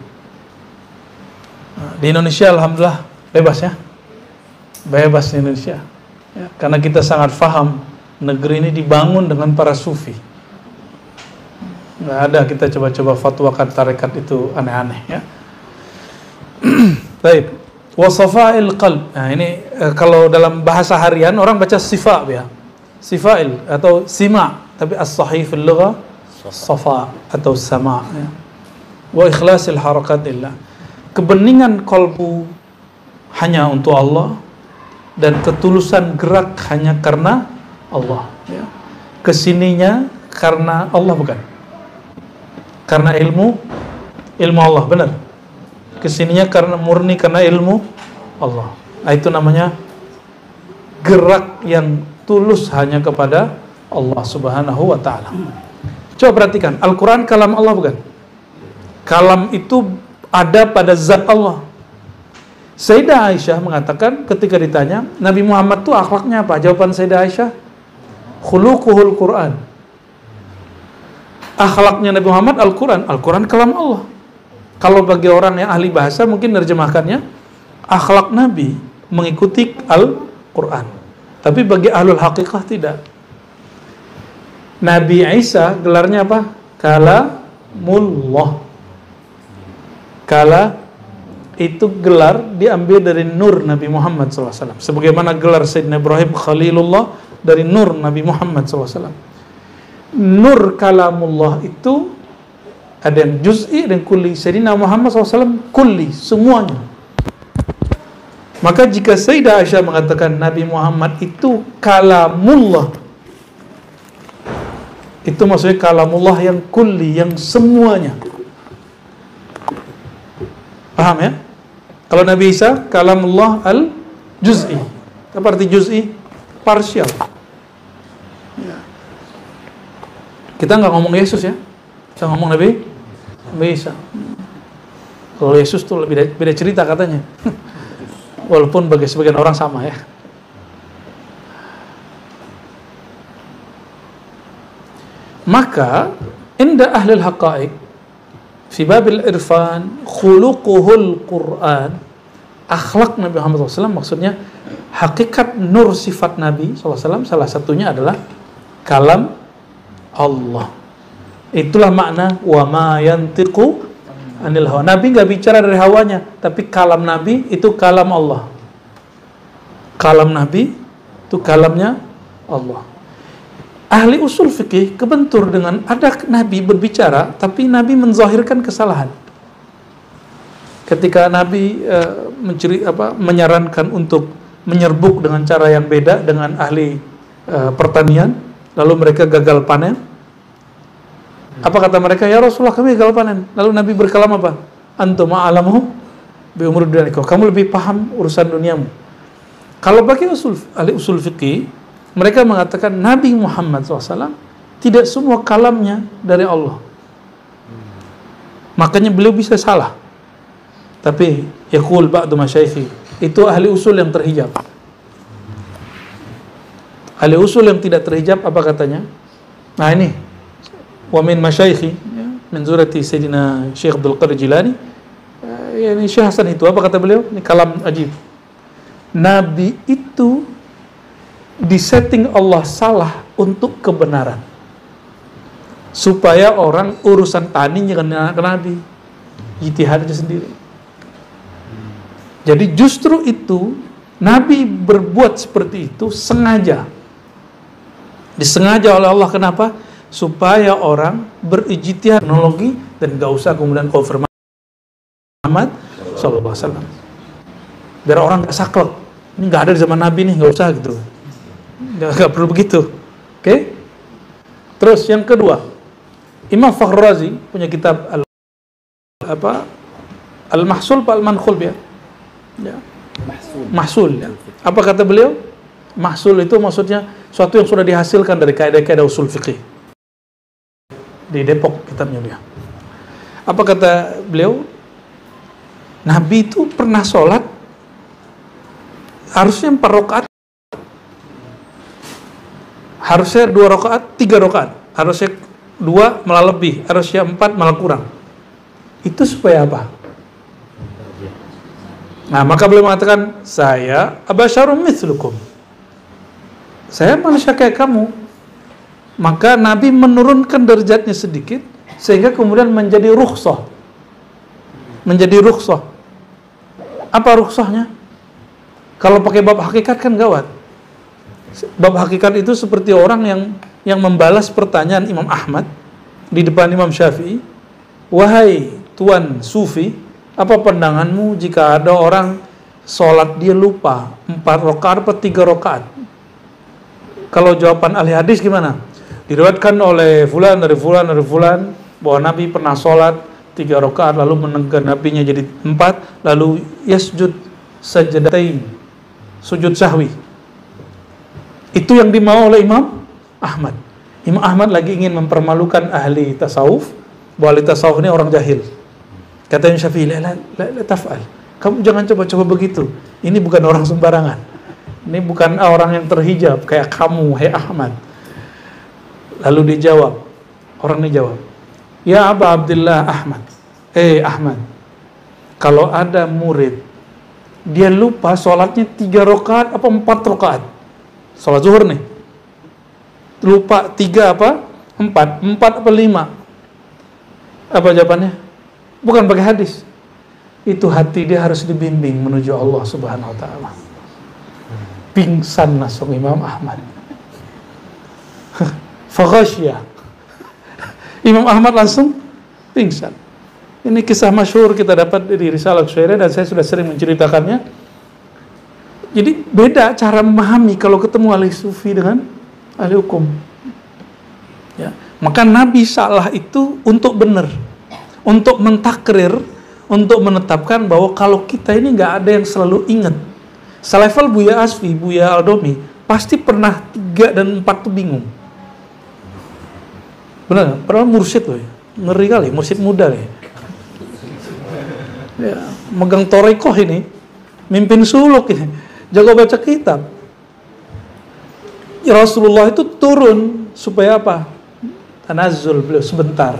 Di Indonesia alhamdulillah bebas, ya. Bebas di Indonesia, ya. Karena kita sangat faham negeri ini dibangun dengan para sufi. Nggak ada kita coba-coba fatwakan tarekat itu aneh-aneh, ya. Baik. Wasafa'il qalb. Nah, ini kalau dalam bahasa harian orang baca sifa, ya. Sifail atau sima, tapi as-sahih fil lugha safa atau sama, ya. Wa ikhlasil harakatillah. Kebeningan kalbu hanya untuk Allah dan ketulusan gerak hanya karena Allah, ya. Kesininya karena Allah, bukan karena ilmu Allah, benar. Kesininya karena murni karena ilmu Allah. Nah, itu namanya gerak yang tulus hanya kepada Allah Subhanahu wa ta'ala. Coba perhatikan, Al-Quran kalam Allah, bukan? Kalam itu ada pada zat Allah. Sayyidah Aisyah mengatakan ketika ditanya, Nabi Muhammad itu akhlaknya apa? Jawaban Sayyidah Aisyah, khuluquhul Quran. Akhlaknya Nabi Muhammad Al-Quran. Al-Quran kalam Allah. Kalau bagi orang yang ahli bahasa mungkin nerjemahkannya, akhlak Nabi mengikuti Al-Quran. Tapi bagi ahlul haqiqah tidak. Nabi Isa gelarnya apa? Kalamullah. Kala itu gelar diambil dari nur Nabi Muhammad SAW. Sebagaimana gelar Sayyidina Ibrahim Khalilullah dari nur Nabi Muhammad SAW. Nur kalamullah itu ada yang juz'i dan kulli. Sayyidina Muhammad SAW kulli, semuanya. Maka jika Sayyidah Aisyah mengatakan Nabi Muhammad itu kalamullah, itu maksudnya kalamullah yang kulli, yang semuanya. Paham, ya? Kalau Nabi Isa kalamullah al-juz'i. Apa arti juz'i? Parsial. Ya. Kita nggak ngomong Yesus, ya. Kita ngomong Nabi Isa. Kalau Yesus tuh beda cerita katanya. Walaupun bagi sebagian orang sama, ya. Maka inda ahlil haqa'iq fi babil irfan khuluquhul Quran, akhlak Nabi Muhammad SAW, maksudnya hakikat nur sifat Nabi SAW, salah satunya adalah kalam Allah. Itulah makna wa ma yantiqu anil hawa. Nabi nggak bicara dari hawanya, tapi kalam Nabi itu kalam Allah. Kalam Nabi itu kalamnya Allah. Ahli usul fikih kebentur dengan ada Nabi berbicara, tapi Nabi menzahirkan kesalahan. Ketika Nabi menyarankan untuk menyerbuk dengan cara yang beda dengan ahli pertanian, lalu mereka gagal panen. Apa kata mereka? Ya Rasulullah, kami gagal panen. Lalu Nabi berkalam apa? Antum a'lamu bi umuri dunyaikum. Kamu lebih paham urusan duniamu. Kalau bagi ahli usul fikih, mereka mengatakan Nabi Muhammad SAW tidak semua kalamnya dari Allah. Makanya beliau bisa salah. Tapi yaqul ba'du masyayikh, itu ahli usul yang terhijab. Ahli usul yang tidak terhijab apa katanya? Nah ini, wa min masyayikh min zurati Sayyidina Syekh Abdul Qadir Jilani, ini Syekh Hasan itu, apa kata beliau? Ini kalam ajib. Nabi itu disetting Allah salah untuk kebenaran, supaya orang urusan tani jangan ke Nabi, ijtihadnya sendiri. Jadi justru itu Nabi berbuat seperti itu sengaja, disengaja oleh Allah. Kenapa? Supaya orang berijtihad teknologi dan gak usah kemudian konfirmasi Muhammad SAW. Biar orang gak saklek, ini gak ada di zaman Nabi nih, gak usah gitu. Gak perlu begitu. Oke? Terus yang kedua, Imam Fakhr Razi punya kitab Al-Mahsul Pak Al-Mankhul ya. Mahsul ya. Apa kata beliau? Mahsul itu maksudnya suatu yang sudah dihasilkan dari kaidah-kaidah usul fikih. Di Depok kitabnya dia. Apa kata beliau? Nabi itu pernah sholat harusnya 4 rakaat, harusnya 2 rakaat, 3 rakaat, harusnya 2 malah lebih, harusnya 4 malah kurang. Itu supaya apa? Nah, maka beliau mengatakan, saya abasyarum mithlukum, saya manusia kayak kamu. Maka Nabi menurunkan derajatnya sedikit sehingga kemudian menjadi rukhsah. Menjadi rukhsah. Apa rukhsahnya? Kalau pakai bab hakikat kan gawat. Bab hakikat itu seperti orang yang membalas pertanyaan Imam Ahmad di depan Imam Syafi'i. Wahai tuan sufi, apa pandanganmu jika ada orang sholat dia lupa 4 rakaat atau 3 rakaat? Kalau jawaban ahli hadis gimana? Diriwayatkan oleh fulan dari fulan dari fulan bahwa Nabi pernah sholat 3 rakaat lalu menggenapinya jadi 4, lalu yasjud sajdatain, sujud sahwi. Itu yang dimau oleh Imam Ahmad. Imam Ahmad lagi ingin mempermalukan ahli tasawuf, bahwa ahli tasawuf ini orang jahil. Katanya Syafi'i, la taf'al. Kamu jangan coba-coba begitu. Ini bukan orang sembarangan. Ini bukan orang yang terhijab kayak kamu, hai Ahmad. Lalu dijawab, orang ini jawab, ya Aba Abdillah Ahmad, Ahmad, kalau ada murid dia lupa sholatnya 3 rakaat apa 4 rakaat, sholat zuhur nih, lupa 3 apa 4 apa 5, apa jawabannya? Bukan pakai hadis, itu hati dia harus dibimbing menuju Allah Subhanahu Wa Taala. Pingsan langsung Imam Ahmad. Faghashya. Imam Ahmad langsung pingsan. Ini kisah masyhur kita dapat di Risalah Syairah dan saya sudah sering menceritakannya. Jadi beda cara memahami kalau ketemu ahli sufi dengan ahli hukum. Ya. Maka Nabi salah itu untuk benar, untuk mentakrir, untuk menetapkan bahwa kalau kita ini nggak ada yang selalu ingat. Selevel Buya Asfi, Buya Aldomi pasti pernah 3 dan 4 tuh bingung. Benar, padahal mursyid loh, ngeri kali, mursyid muda nih. Ya, megang torekoh ini, mimpin suluk ini, jago baca kitab. Ya, Rasulullah itu turun supaya apa? Tanazzul beliau sebentar,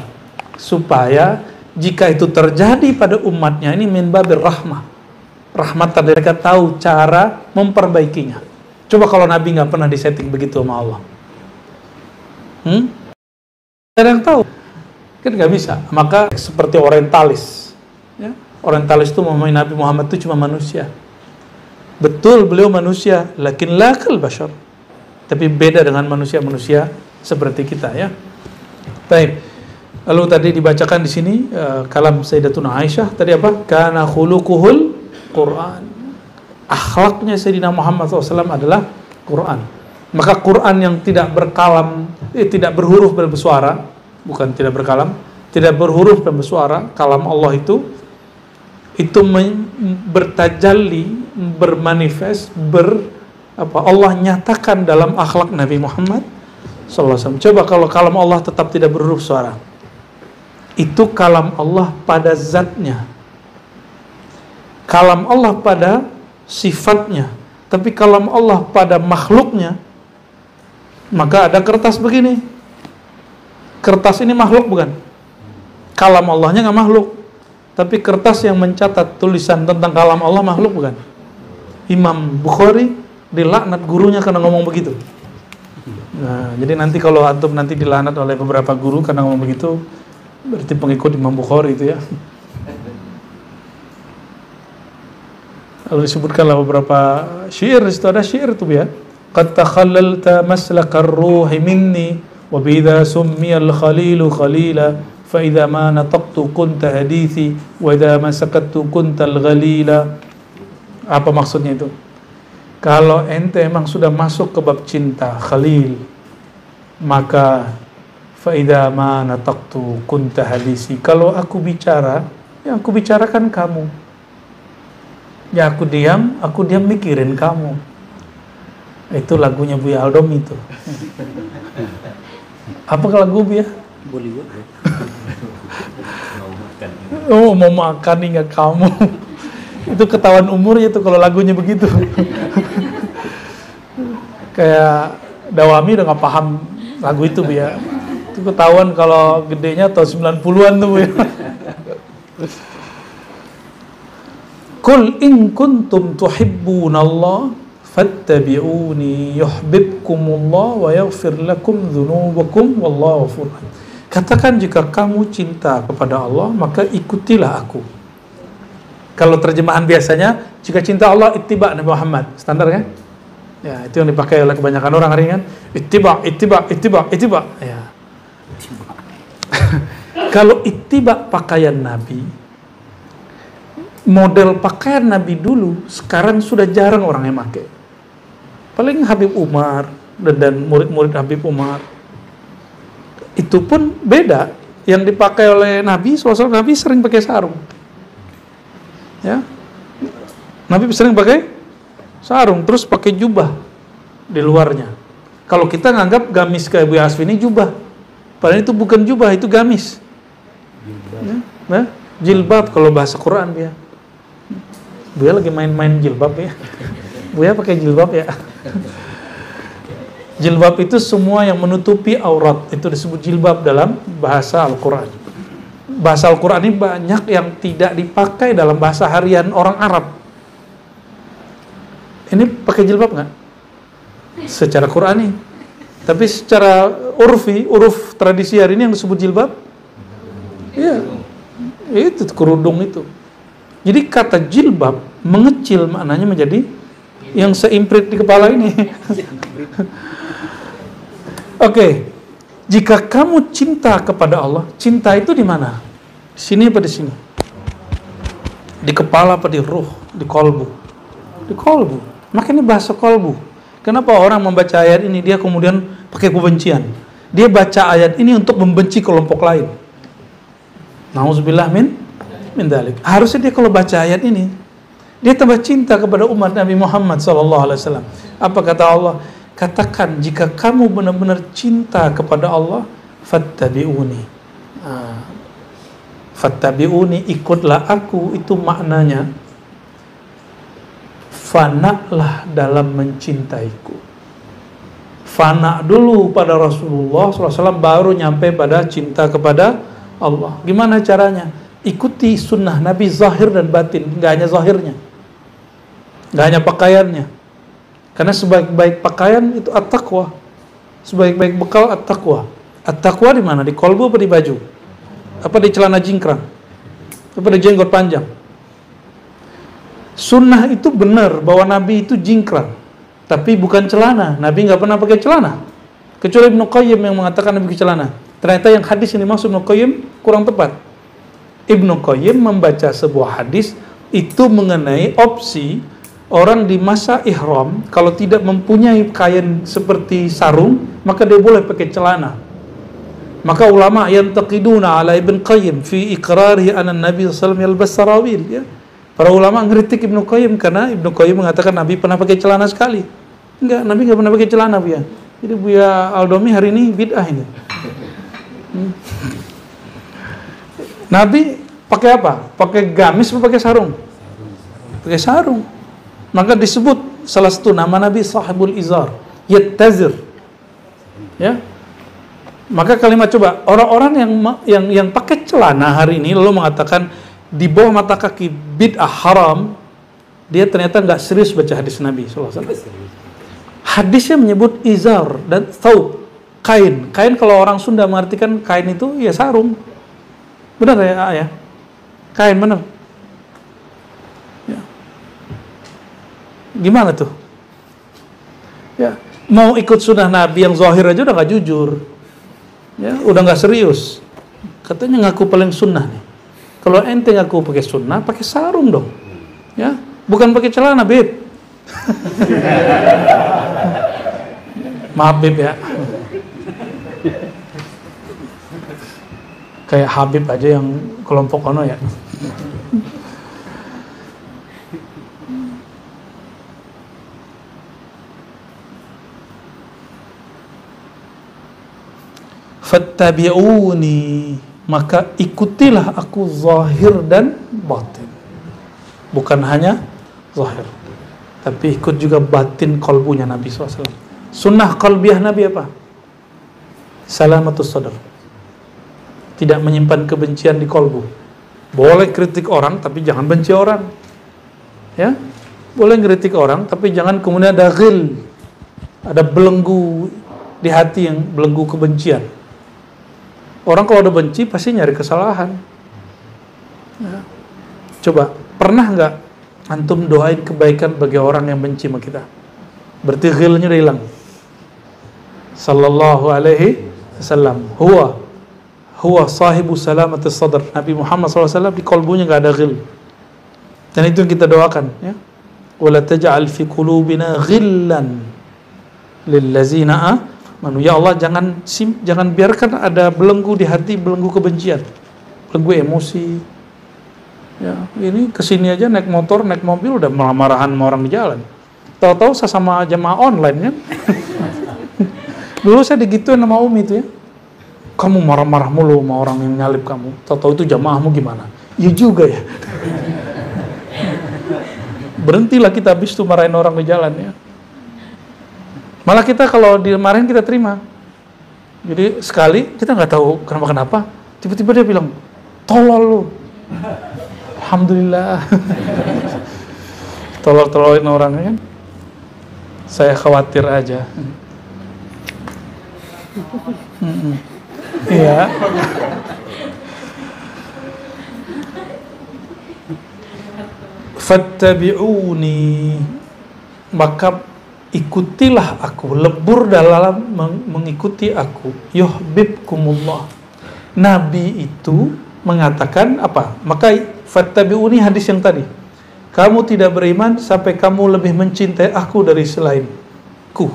supaya jika itu terjadi pada umatnya ini min babir rahmah, rahmatan, mereka tahu cara memperbaikinya. Coba kalau Nabi nggak pernah disetting begitu sama Allah, ada yang tahu kan nggak bisa. Maka seperti orientalis ya. Orientalis itu memahami Nabi Muhammad itu cuma manusia. Betul beliau manusia, lakin lakal bashar, tapi beda dengan manusia-manusia seperti kita ya. Baik. Lalu tadi dibacakan di sini kalam Sayyidatuna Aisyah tadi apa? Kana khuluquhul Quran. Akhlaknya Sayyidina Muhammad SAW adalah Quran. Maka Quran yang tidak berkalam, tidak berhuruf dan bersuara, bukan tidak berkalam, tidak berhuruf dan bersuara, kalam Allah itu bertajalli, bermanifest, Allah nyatakan dalam akhlak Nabi Muhammad sallallahu alaihi wasallam. Coba kalau kalam Allah tetap tidak berhuruf suara. Itu kalam Allah pada zatnya. Kalam Allah pada sifatnya. Tapi kalam Allah pada makhluknya, maka ada kertas begini. Kertas ini makhluk bukan? Kalam Allahnya nggak makhluk. Tapi kertas yang mencatat tulisan tentang kalam Allah makhluk bukan? Imam Bukhari dilaknat gurunya karena ngomong begitu. Nah, jadi nanti kalau antum nanti dilaknat oleh beberapa guru karena ngomong begitu, berarti pengikut Imam Bukhari itu ya. Lalu disebutkanlah beberapa syair, di situ ada syair itu ya. Qad takhallalta maslakar ruhi minni wa bidha summiyal khalilu khalila fa idza ma nataqtu kunta hadithi wa idza ma sakattu kuntal ghalila. Apa maksudnya itu? Kalau ente emang sudah masuk ke bab cinta khalil, maka fa idza ma nataqtu kunta hadisi. Kalau aku bicara, yang aku bicarakan kamu. Ya aku diam mikirin kamu. Itu lagunya Buya Aldom itu. Apa lagu Buya? Bollywood. Oh, mau makan ingat kamu. Itu ketahuan umurnya tuh kalau lagunya begitu. Kayak Dawami udah gak paham lagu itu Buya. Itu ketahuan kalau gedenya tahun 90-an tuh Buya. Qul in kuntum tuhibbunallah fattabi'uni yuhibbukumullah wa yaghfir lakum dzunubakum wallahu ghafurur rahim. Katakan jika kamu cinta kepada Allah, maka ikutilah aku. Kalau terjemahan biasanya, jika cinta Allah ittiba Nabi Muhammad, standar kan? Ya, itu yang dipakai oleh kebanyakan orang hari ini kan. Ittiba. Ya. Kalau ittiba pakaian Nabi, model pakaian Nabi dulu, sekarang sudah jarang orang yang pakai. Paling Habib Umar dan murid-murid Habib Umar. Itu pun beda. Yang dipakai oleh Nabi, SAW Nabi sering pakai sarung. Ya, Nabi sering pakai sarung, terus pakai jubah di luarnya. Kalau kita nganggap gamis kayak Bu Asfi ini jubah, padahal itu bukan jubah, itu gamis. Ya, jilbab kalau bahasa Quran dia. Buya lagi main-main jilbab ya. Buya pakai jilbab ya. Jilbab itu semua yang menutupi aurat, itu disebut jilbab dalam bahasa Al-Quran. Bahasa Al-Quran ini banyak yang tidak dipakai dalam bahasa harian orang Arab. Ini pakai jilbab nggak? Secara Qurani. Tapi secara uruf tradisi hari ini yang disebut jilbab, iya, itu kerudung itu. Jadi kata jilbab mengecil maknanya menjadi yang seimprit di kepala ini. Oke. Jika kamu cinta kepada Allah, cinta itu di mana? Di sini apa di sini? Di kepala apa di ruh? Di kolbu? Di kolbu. Makanya bahasa kolbu. Kenapa orang membaca ayat ini dia kemudian pakai kebencian? Dia baca ayat ini untuk membenci kelompok lain. Nauzubillah min dalik. Harusnya dia kalau baca ayat ini, dia tambah cinta kepada umat Nabi Muhammad SAW. Apa kata Allah? Katakan jika kamu benar-benar cinta kepada Allah, fattabi'uni. Fattabi'uni, ikutlah aku, itu maknanya fana'lah dalam mencintaiku. Fana dulu pada Rasulullah SAW, baru nyampe pada cinta kepada Allah. Gimana caranya? Ikuti sunnah Nabi zahir dan batin, nggak hanya zahirnya, nggak hanya pakaiannya. Karena sebaik-baik pakaian itu at-taqwa, sebaik-baik bekal at-taqwa. At-taqwa di mana? Di kolbu apa di baju? Apa di celana jingkrang? Apa di jenggot panjang? Sunnah itu benar bahwa Nabi itu jingkrang, tapi bukan celana. Nabi nggak pernah pakai celana, kecuali Ibnu Qayyim yang mengatakan Nabi pakai celana. Ternyata yang hadis ini maksud Ibnu Qayyim kurang tepat. Ibnu Qayyim membaca sebuah hadis itu mengenai opsi orang di masa ihram kalau tidak mempunyai kain seperti sarung, maka dia boleh pakai celana. Maka ulama yang taqiduna ala Ibn Qayyim fi iqrarihi anna Nabi sallallahu alaihi wasallam yalbas sarawil, ya. Para ulama ngeritik Ibnu Qayyim karena Ibnu Qayyim mengatakan Nabi pernah pakai celana sekali. Enggak, Nabi enggak pernah pakai celana, Buya. Jadi Buya Aldomi hari ini bid'ah ini. Nabi pakai apa? Pakai gamis atau pakai sarung? Pakai sarung. Maka disebut salah satu nama Nabi Sahibul Izar, yattazir. Ya. Maka kalimat coba orang-orang yang pakai celana hari ini lalu mengatakan di bawah mata kaki bid'ah haram, dia ternyata nggak serius baca hadis Nabi SAW. Hadisnya menyebut izar dan thawb, kain. Kain kalau orang Sunda mengartikan kain itu ya sarung. Benar ya? Kain benar. Ya. Gimana tuh? Ya, mau ikut sunnah Nabi yang zahir aja udah nggak jujur. Ya, udah nggak serius. Katanya ngaku paling sunnah nih. Kalau ente ngaku pakai sunnah, pakai sarung dong. Ya, bukan pakai celana, Beb. Maaf, Beb ya. Kayak Habib aja yang kelompok ono ya. Fattabi'uni, maka ikutilah aku zahir dan batin. Bukan hanya zahir, tapi ikut juga batin kolbunya Nabi SAW. Sunnah qalbiyah Nabi apa? Salamatus sadar. Tidak menyimpan kebencian di kolbu. Boleh kritik orang, tapi jangan benci orang. Ya, boleh kritik orang, tapi jangan kemudian ada ghil, ada belenggu di hati yang belenggu kebencian. Orang kalau udah benci pasti nyari kesalahan. Ya. Coba, pernah nggak antum doain kebaikan bagi orang yang benci sama kita? Berarti ghilnya udah hilang. Sallallahu alaihi wasallam. Huwa sahibu salamatis sadr. Nabi Muhammad SAW di kolbunya nggak ada ghil. Dan itu yang kita doakan. Ya. Wala taj'al fi qulubina ghillan lillazina amanu. Ya Allah, jangan biarkan ada belenggu di hati, belenggu kebencian, belenggu emosi. Ya, ini kesini aja naik motor, naik mobil udah marah-marahan sama orang di jalan. Tahu-tahu saya sama jamaah online ya. Dulu saya digituin sama Umi itu ya. Kamu marah-marah mulu sama orang yang nyalip kamu. Tahu-tahu itu jamaahmu gimana? Iya juga ya. Berhentilah kita habis itu marahin orang di jalan ya. Malah kita kalau dimarahin kita terima. Jadi sekali kita nggak tahu kenapa, tiba-tiba dia bilang, tolol lu. Alhamdulillah. Tolol-tololin orang kan. Saya khawatir aja. Iya. Fattabi'uni, maka ikutilah aku, lebur dalam mengikuti aku. Yuhibbukumullah. Nabi itu mengatakan apa? Maka fattabi'uni, hadis yang tadi. Kamu tidak beriman sampai kamu lebih mencintai aku dari selainku.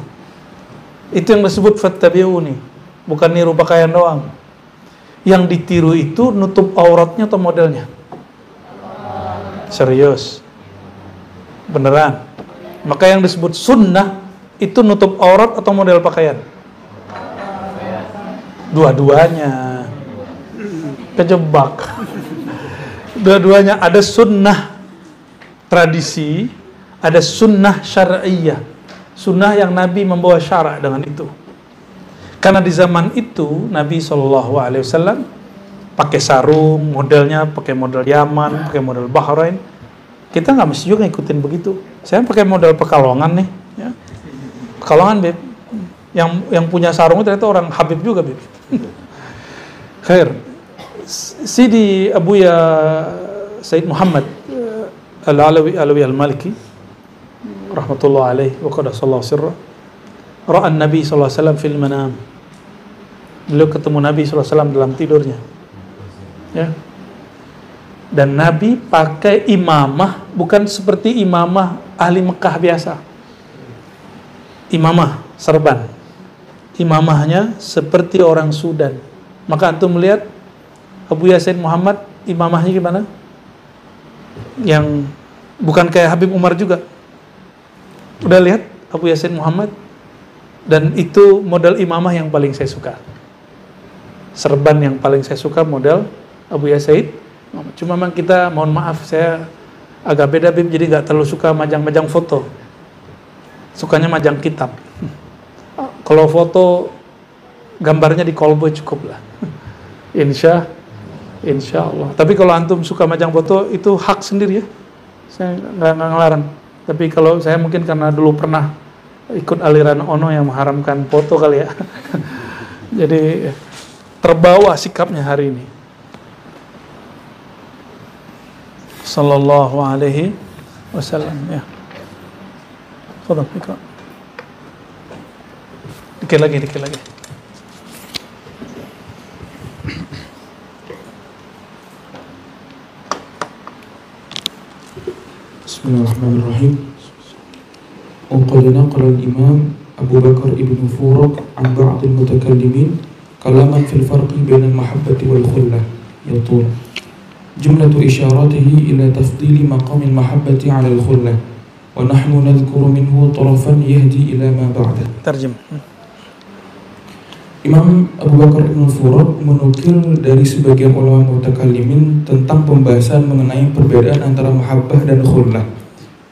Itu yang disebut fattabi'uni. Bukan niru pakaian doang. Yang ditiru itu nutup auratnya atau modelnya? Serius. Beneran. Maka yang disebut sunnah itu nutup aurat atau model pakaian? Dua-duanya. Kejebak. Dua-duanya. Ada sunnah tradisi, ada sunnah syar'iyah. Sunnah yang Nabi membawa syarak dengan itu. Karena di zaman itu Nabi SAW pakai sarung, modelnya pakai model Yaman, pakai model Bahrain. Kita nggak mesti juga ngikutin begitu. Saya pakai model Pekalongan nih, ya. Pekalongan, Beb. Yang punya sarung itu ternyata orang Habib juga, Beb. Khair. Sidi Abuya Said Muhammad Al-Alawi Al-Maliki rahmatullah alaihi wa qadasallahu sirra ra'a Nabi sallallahu alaihi wasallam fil manam. Beliau ketemu Nabi sallallahu alaihi wasallam dalam tidurnya. Ya. Dan Nabi pakai imamah, bukan seperti imamah ahli Mekah biasa. Imamah serban. Imamahnya seperti orang Sudan. Maka antum melihat Abu Yasin Muhammad imamahnya gimana? yang bukan kayak Habib Umar juga. Udah lihat Abu Yasin Muhammad? Dan itu model imamah yang paling saya suka. Serban yang paling saya suka model Abu Yasin. Cuma memang kita, mohon maaf, saya agak beda Bib, jadi gak terlalu suka majang-majang foto. Sukanya majang kitab. Kalau foto, gambarnya di kolboy cukup lah. Insya Allah. Tapi kalau antum suka majang foto, itu hak sendiri ya. Saya nggak ngelarang. Tapi kalau saya mungkin karena dulu pernah ikut aliran Ono yang mengharamkan foto kali ya. Jadi terbawa sikapnya hari ini. Sallallahu alaihi wasallam ya. Fadhal ikra. Dikit lagi. Bismillahirrahmanirrahim. Qad naqala al-Imam Abu Bakar ibn Furuq an ba'd al-mutakallimin kalaman fil farqi bain al-mahabbati wal khullah yatul jumlatu isharatihi ila tafdili maqam al-mahabbati 'ala al-khullah wa nahnu nadhkuru minhu tarafan yahdi ila ma ba'da. Terjem. Imam Abu Bakar ibn Furuq menukil dari sebagian ulama mutakallimin tentang pembahasan mengenai perbedaan antara mahabbah dan khullah.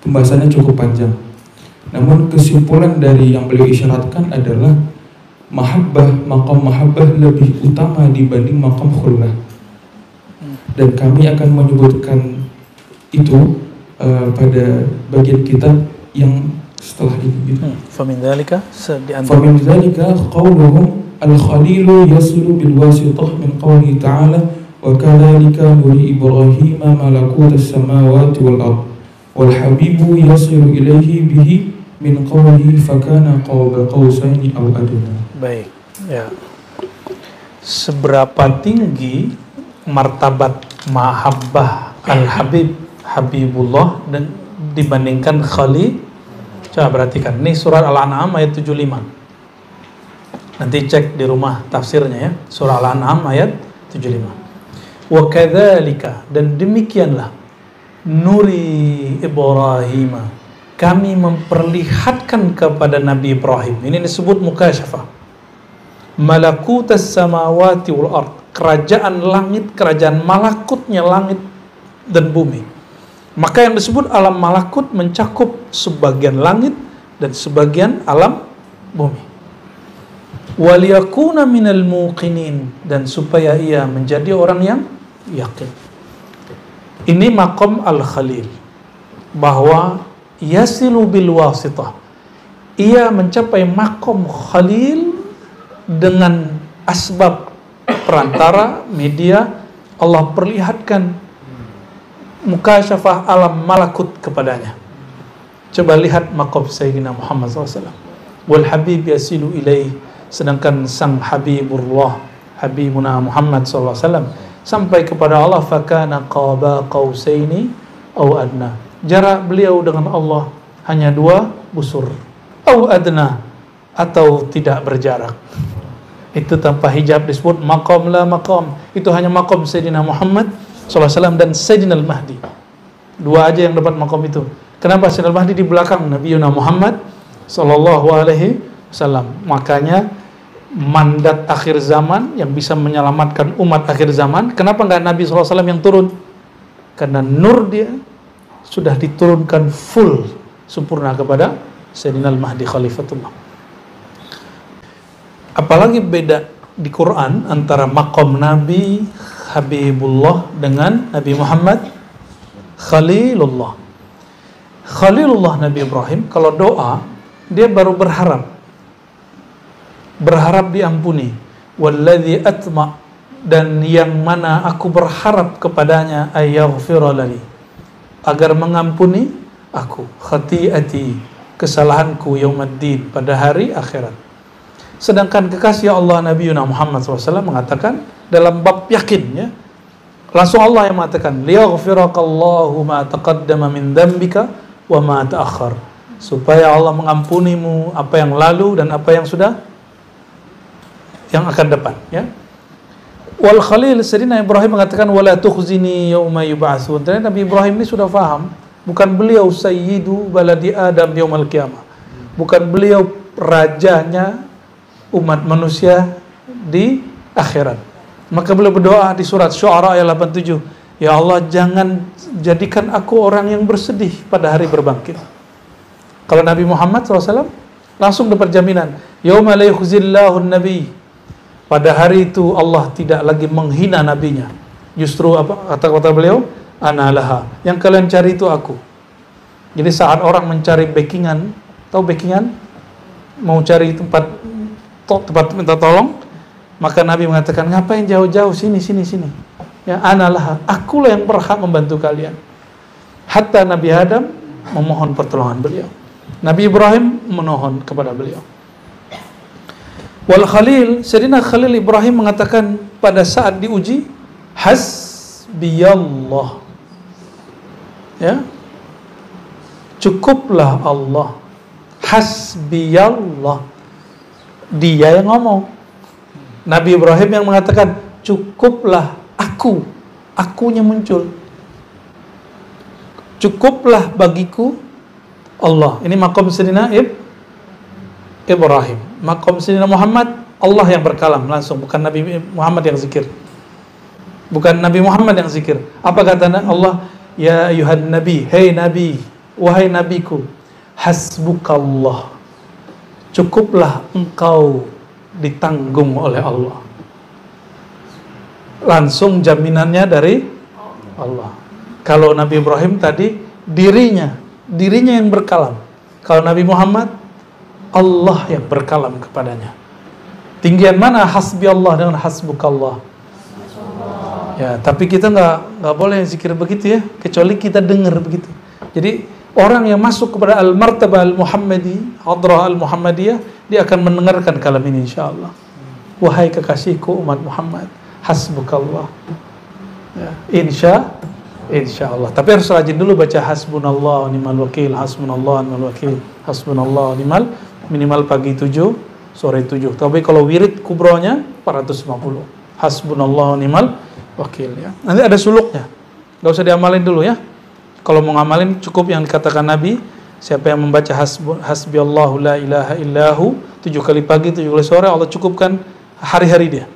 Pembahasannya cukup panjang. Namun kesimpulan dari yang beliau isyaratkan adalah maqam mahabbah lebih utama dibanding maqam khullah. Dan kami akan menyebutkan itu pada bagian kitab yang setelah ini. Famin dzalika qauluhum al-khalilu yasilu bil wasitah min qawli ta'ala wa kadhalika nuri Ibrahim malakut as-samawati wal ard wal habibu yasilu ilaihi bihi min qawli fakana qaba qausaini aw adna. Baik, ya. Seberapa tinggi martabat mahabbah al-habib Habibullah dan dibandingkan Khalil? Coba perhatikan, ini surat Al-An'am ayat 75. Nanti cek di rumah tafsirnya ya, surah Al-An'am ayat 75. Wa kadzalika, dan demikianlah, nuri Ibrahim, kami memperlihatkan kepada Nabi Ibrahim, ini disebut mukasyafah, malakutas samawati wal ard, kerajaan langit, kerajaan malakutnya langit dan bumi. Maka yang disebut alam malakut mencakup sebagian langit dan sebagian alam bumi. Waliyakuna minal muqinin, dan supaya ia menjadi orang yang yakin. Ini maqam al-khalil, bahwa yasilu bil wasitah, ia mencapai maqam khalil dengan asbab perantara media. Allah perlihatkan mukasyafah alam malakut kepadanya. Coba lihat maqam Sayyidina Muhammad SAW. Wal habib yasilu ilaih, sedangkan sang Habibullah, Habibuna Muhammad SAW, sampai kepada Allah, fakana qaba qausaini aw adna, jarak beliau dengan Allah hanya 2 busur, aw adna, atau tidak berjarak. Itu tanpa hijab disebut maqam la maqam. Itu hanya maqam Sayyidina Muhammad SAW dan Sayyidina Al-Mahdi. 2 aja yang dapat maqam itu. Kenapa Sayyidina Al-Mahdi di belakang Nabi Muhammad SAW? Makanya mandat akhir zaman yang bisa menyelamatkan umat akhir zaman, kenapa enggak Nabi SAW yang turun? Karena nur dia sudah diturunkan full, sempurna kepada Sayyidina Al-Mahdi Khalifatullah. Apalagi beda di Quran antara maqam Nabi Habibullah dengan Nabi Muhammad Khalilullah. Khalilullah Nabi Ibrahim, kalau doa dia baru berharap diampuni. Walladzi atma, dan yang mana aku berharap kepadanya, ayaghfira lali, agar mengampuni aku, khati'ati, kesalahanku, yaumaddin, pada hari akhirat. Sedangkan kekasih Allah Nabi Muhammad SAW mengatakan dalam bab yakin, ya, langsung Allah yang mengatakan, liyaghfirakallahu ma taqaddama min dzambika wa ma ta'akhkhar, supaya Allah mengampunimu apa yang lalu dan apa yang sudah, yang akan depan, ya. Wal Khalil, Sayyidina Ibrahim mengatakan wala tukhzini yauma yub'atsun. Ternyata Nabi Ibrahim ini sudah paham, bukan beliau sayyidu baladi Adam yaumal qiyamah. Bukan beliau rajanya umat manusia di akhirat. Maka beliau berdoa di surat Syu'ara ayat 87, ya Allah, jangan jadikan aku orang yang bersedih pada hari berbangkit. Kalau Nabi Muhammad SAW langsung dapat jaminan, yauma la yukhzillahu an-nabi. Pada hari itu Allah tidak lagi menghina nabinya. Justru apa kata-kata beliau? Ana laha. Yang kalian cari itu aku. Jadi saat orang mencari backingan, tahu backingan? Mau cari tempat minta tolong, maka Nabi mengatakan, ngapain jauh-jauh, sini. Ya, ana laha. Akulah yang berhak membantu kalian. Hatta Nabi Adam memohon pertolongan beliau. Nabi Ibrahim memohon kepada beliau. Wal Khalil, Sayyidina Khalil Ibrahim mengatakan pada saat diuji, hasbiyallah. Ya. Cukuplah Allah. Hasbiyallah. Dia yang ngomong. Nabi Ibrahim yang mengatakan, cukuplah aku. Akunya muncul. Cukuplah bagiku Allah. Ini maqam Sayyidina Ibrahim. Maqam Sayyidina Muhammad, Allah yang berkalam langsung, bukan Nabi Muhammad yang zikir. Bukan Nabi Muhammad yang zikir. Apa kata Allah? Ya ayuhan nabi, hei nabi, wahai nabiku, hasbukallah. Cukuplah engkau ditanggung oleh Allah. Langsung jaminannya dari Allah. Kalau Nabi Ibrahim tadi dirinya yang berkalam. Kalau Nabi Muhammad, Allah yang berkalam kepadanya. Tinggian mana hasbi Allah dengan hasbukallah? Ya, tapi kita nggak boleh zikir begitu ya, kecuali kita dengar begitu. Jadi orang yang masuk kepada al-martabah al-Muhammadi, hadrah al-Muhammadiyah, dia akan mendengarkan kalam ini insyaallah. Wahai kekasihku umat Muhammad, hasbukallah. Ya, insyaallah. Tapi harus rajin dulu baca hasbunallah ni'mal wakil, hasbunallah ni'mal wakil, hasbunallah ni'mal, minimal pagi 7, sore 7. Tapi kalau wirid kubronya 450. Hasbunallah ni'mal wakil ya. Nanti ada suluknya. Enggak usah diamalin dulu ya. Kalau mau ngamalin cukup yang dikatakan Nabi, siapa yang membaca hasbiyallahu la ilaha illahu 7 kali pagi, 7 kali sore, Allah cukupkan hari-hari dia.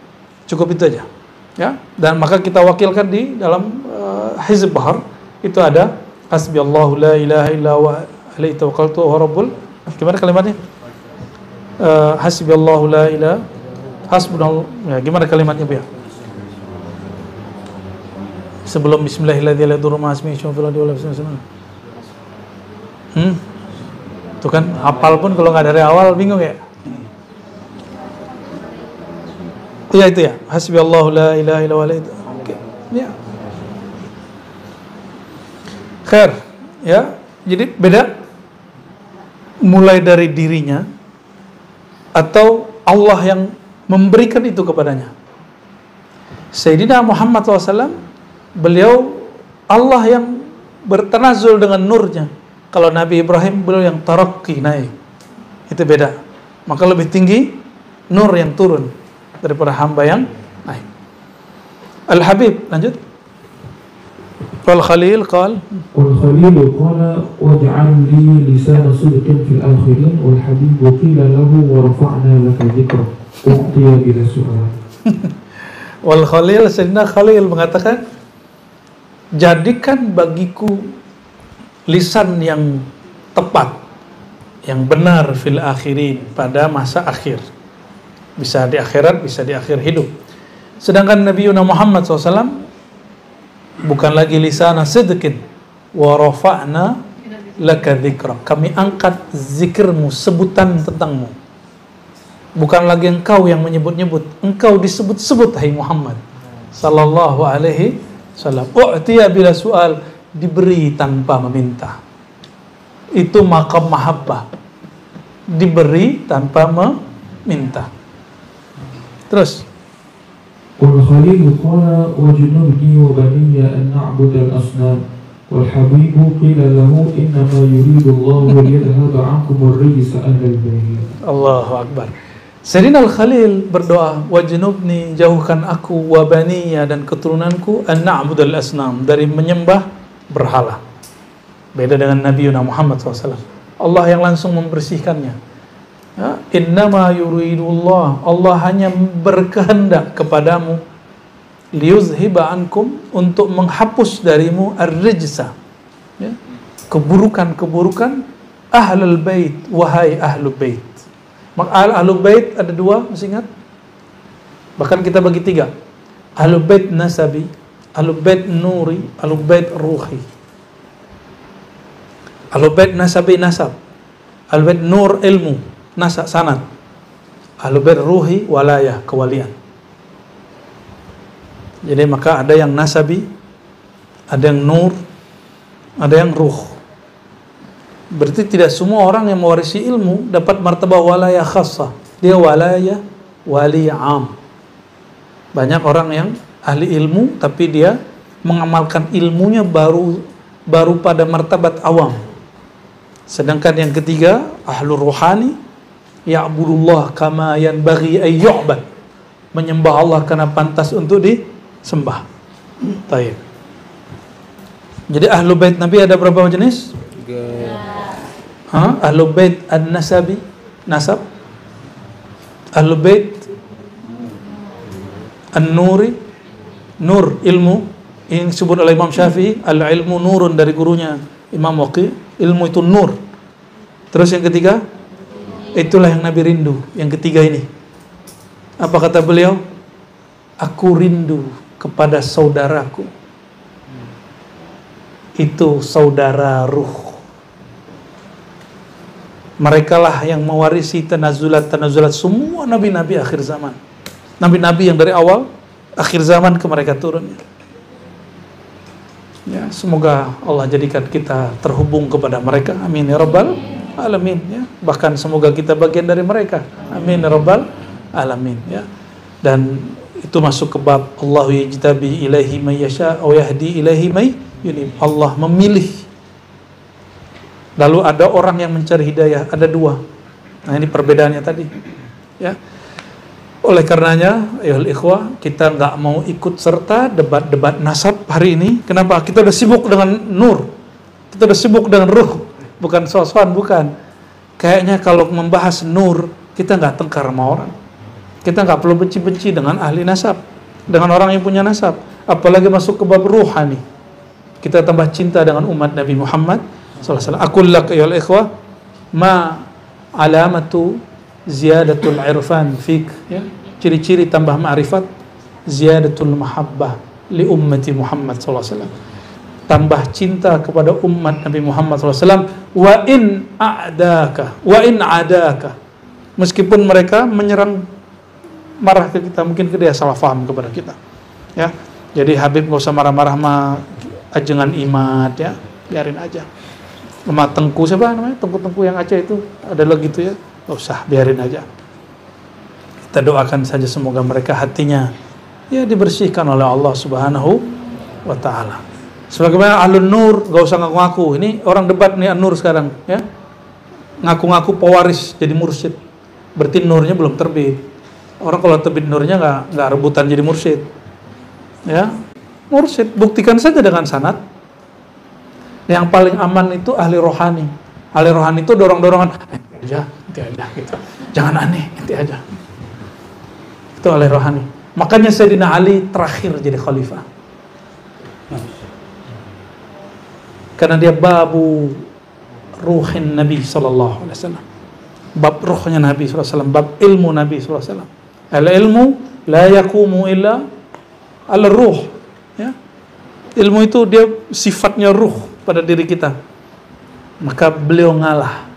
Cukup itu aja. Ya. Dan maka kita wakilkan di dalam Hizb Bahar itu ada hasbiyallahu la ilaha illahu alaihi tawakkaltu wa rabbul, gimana kalimatnya? Hasbiyallahu la ilaha hasbunallah, ya, gimana kalimatnya Bu ya? Sebelum bismillahirrahmanirrahim, itu kan hafal pun kalau nggak dari awal bingung ya. Iya itu ya, hasbiyallahu la ilaha illallah. Oke. Ya. Khair, ya. Jadi beda mulai dari dirinya atau Allah yang memberikan itu kepadanya. Sayyidina Muhammad SAW, beliau Allah yang bertanazul dengan nurnya. Kalau Nabi Ibrahim, beliau yang tarakki, naik. Itu beda. Maka lebih tinggi nur yang turun daripada hamba yang naik. Al-Habib, lanjut. Wal Khalil qala waj'al li lisana sidqin fil akhirin wal habib qila lahu wa rafa'na laka dzikra u'tiya bila su'al. Wal Khalil, Sayyidina Khalil mengatakan, jadikan bagiku lisan yang tepat, yang benar fil akhirin, pada masa akhir. Bisa di akhirat, bisa di akhir hidup. Sedangkan Nabi Muhammad SAW bukan lagi lisana sidqin wa rafa'na laka dzikra. Kami angkat zikirmu, sebutan tentangmu. Bukan lagi engkau yang menyebut-nyebut, engkau disebut-sebut hai Muhammad sallallahu alaihi wasallam. U'tiya bila su'al, diberi tanpa meminta. Itu maqam mahabbah. Diberi tanpa meminta. Terus والخليل قال وجنبني وبني أن نعبد الأصنام والحبيب قيل له إنما يريد الله ليذهب عنكم الرجس أهل البيت. Allahu Akbar. Sayyidina Al-Khalil berdoa, wajnubni, jauhkan aku, wa baniya, dan keturunanku, an na'budal asnam, dari menyembah berhala. Beda dengan Nabi Muhammad SAW. Allah yang langsung membersihkannya. Ya, innama yuridullah, Allah hanya berkehendak kepadamu, liyuzhiba ankum, untuk menghapus darimu ar-rijsa, ya, keburukan-keburukan ahlul bait, wahai ahlul bait. Ahlul bait ada dua, masih ingat? Bahkan kita bagi tiga. Ahlul bait nasabi, ahlul bait nuri, ahlul bait ruhi. Ahlul bait nasabi, nasab. Ahlul bait nur, ilmu, nasab, sanad. Ahlul bait ruhi, walayah, kewalian. Jadi maka ada yang nasabi, ada yang nur, ada yang ruh. Berarti tidak semua orang yang mewarisi ilmu dapat martabah walayah khassah. Dia walayah wali am. Banyak orang yang ahli ilmu tapi dia mengamalkan ilmunya baru pada martabat awam. Sedangkan yang ketiga, ahlur ruhani, ya'budullah kama yanbaghi ay yu'bad. Menyembah Allah karena pantas untuk disembah. Baik. Jadi ahlul bait Nabi ada berapa jenis? Ahlul bait an-nasabi, nasab. Ahlul bait an-nuri, nur, ilmu. Yang disebut oleh Imam Syafi'i, al-ilmu nurun, dari gurunya Imam Waqi, ilmu itu nur. Terus yang ketiga, itulah yang Nabi rindu. Yang ketiga ini, apa kata beliau? Aku rindu kepada saudaraku. Itu saudara ruh. Mereka lah yang mewarisi tanazulat semua nabi-nabi akhir zaman. Nabi-nabi yang dari awal akhir zaman ke mereka turun. Ya, semoga Allah jadikan kita terhubung kepada mereka. Amin ya rabbal alamin, ya. Bahkan semoga kita bagian dari mereka. Amin ya rabbal alamin, ya. Dan itu masuk ke bab Allahu yajtabi ilaihi may yasha wa yahdi ilaihi may yunib. Allah memilih. Lalu ada orang yang mencari hidayah, ada dua. Nah, ini perbedaannya tadi. Ya. Oleh karenanya, ayolah ikhwah, kita nggak mau ikut serta debat-debat nasab hari ini. Kenapa? Kita udah sibuk dengan nur. Kita udah sibuk dengan ruh. Bukan soal-soal, bukan. Kayaknya kalau membahas nur, kita nggak tengkar sama orang. Kita nggak perlu benci-benci dengan ahli nasab, dengan orang yang punya nasab. Apalagi masuk ke bab ruhani. Kita tambah cinta dengan umat Nabi Muhammad SAW. Aqul lak ayyuhal ikhwah, ma alamatu ziyadatul irfan fik, ya. Ciri-ciri tambah ma'rifat, ziyadatul mahabbah li ummati Muhammad SAW. Tambah cinta kepada umat Nabi Muhammad SAW. Wa in adaka, meskipun mereka menyerang, marah ke kita, mungkin dia salah faham kepada kita, ya. Jadi Habib gak usah marah-marah sama ajengan imat, ya, biarin aja. Sama Tengku, siapa namanya? Tengku yang Aceh itu, ada lagi gitu, ya. Gak usah, biarin aja. Kita doakan saja semoga mereka hatinya, ya, dibersihkan oleh Allah Subhanahu wa ta'ala. Sebagaimana ahlun nur, gak usah ngaku-ngaku. Ini orang debat nih nur sekarang, ya. Ngaku-ngaku pewaris jadi mursyid. Berarti nurnya belum terbit. Orang kalau terbit nurnya nggak rebutan jadi mursyid. Ya, mursyid, buktikan saja dengan sanad. Yang paling aman itu ahli rohani. Ahli rohani itu dorong-dorongan, nanti aja gitu. Jangan aneh, nanti aja. Itu ahli rohani. Makanya Sayyidina Ali terakhir jadi khalifah. Karena dia babu ruhin Nabi sallallahu alaihi wasallam. Bab ruhnya Nabi sallallahu alaihi wasallam, bab ilmu Nabi sallallahu alaihi wasallam. Al-ilmu la yaqumu illa al-ruh, ya. Ilmu itu dia sifatnya ruh pada diri kita. Maka beliau ngalah,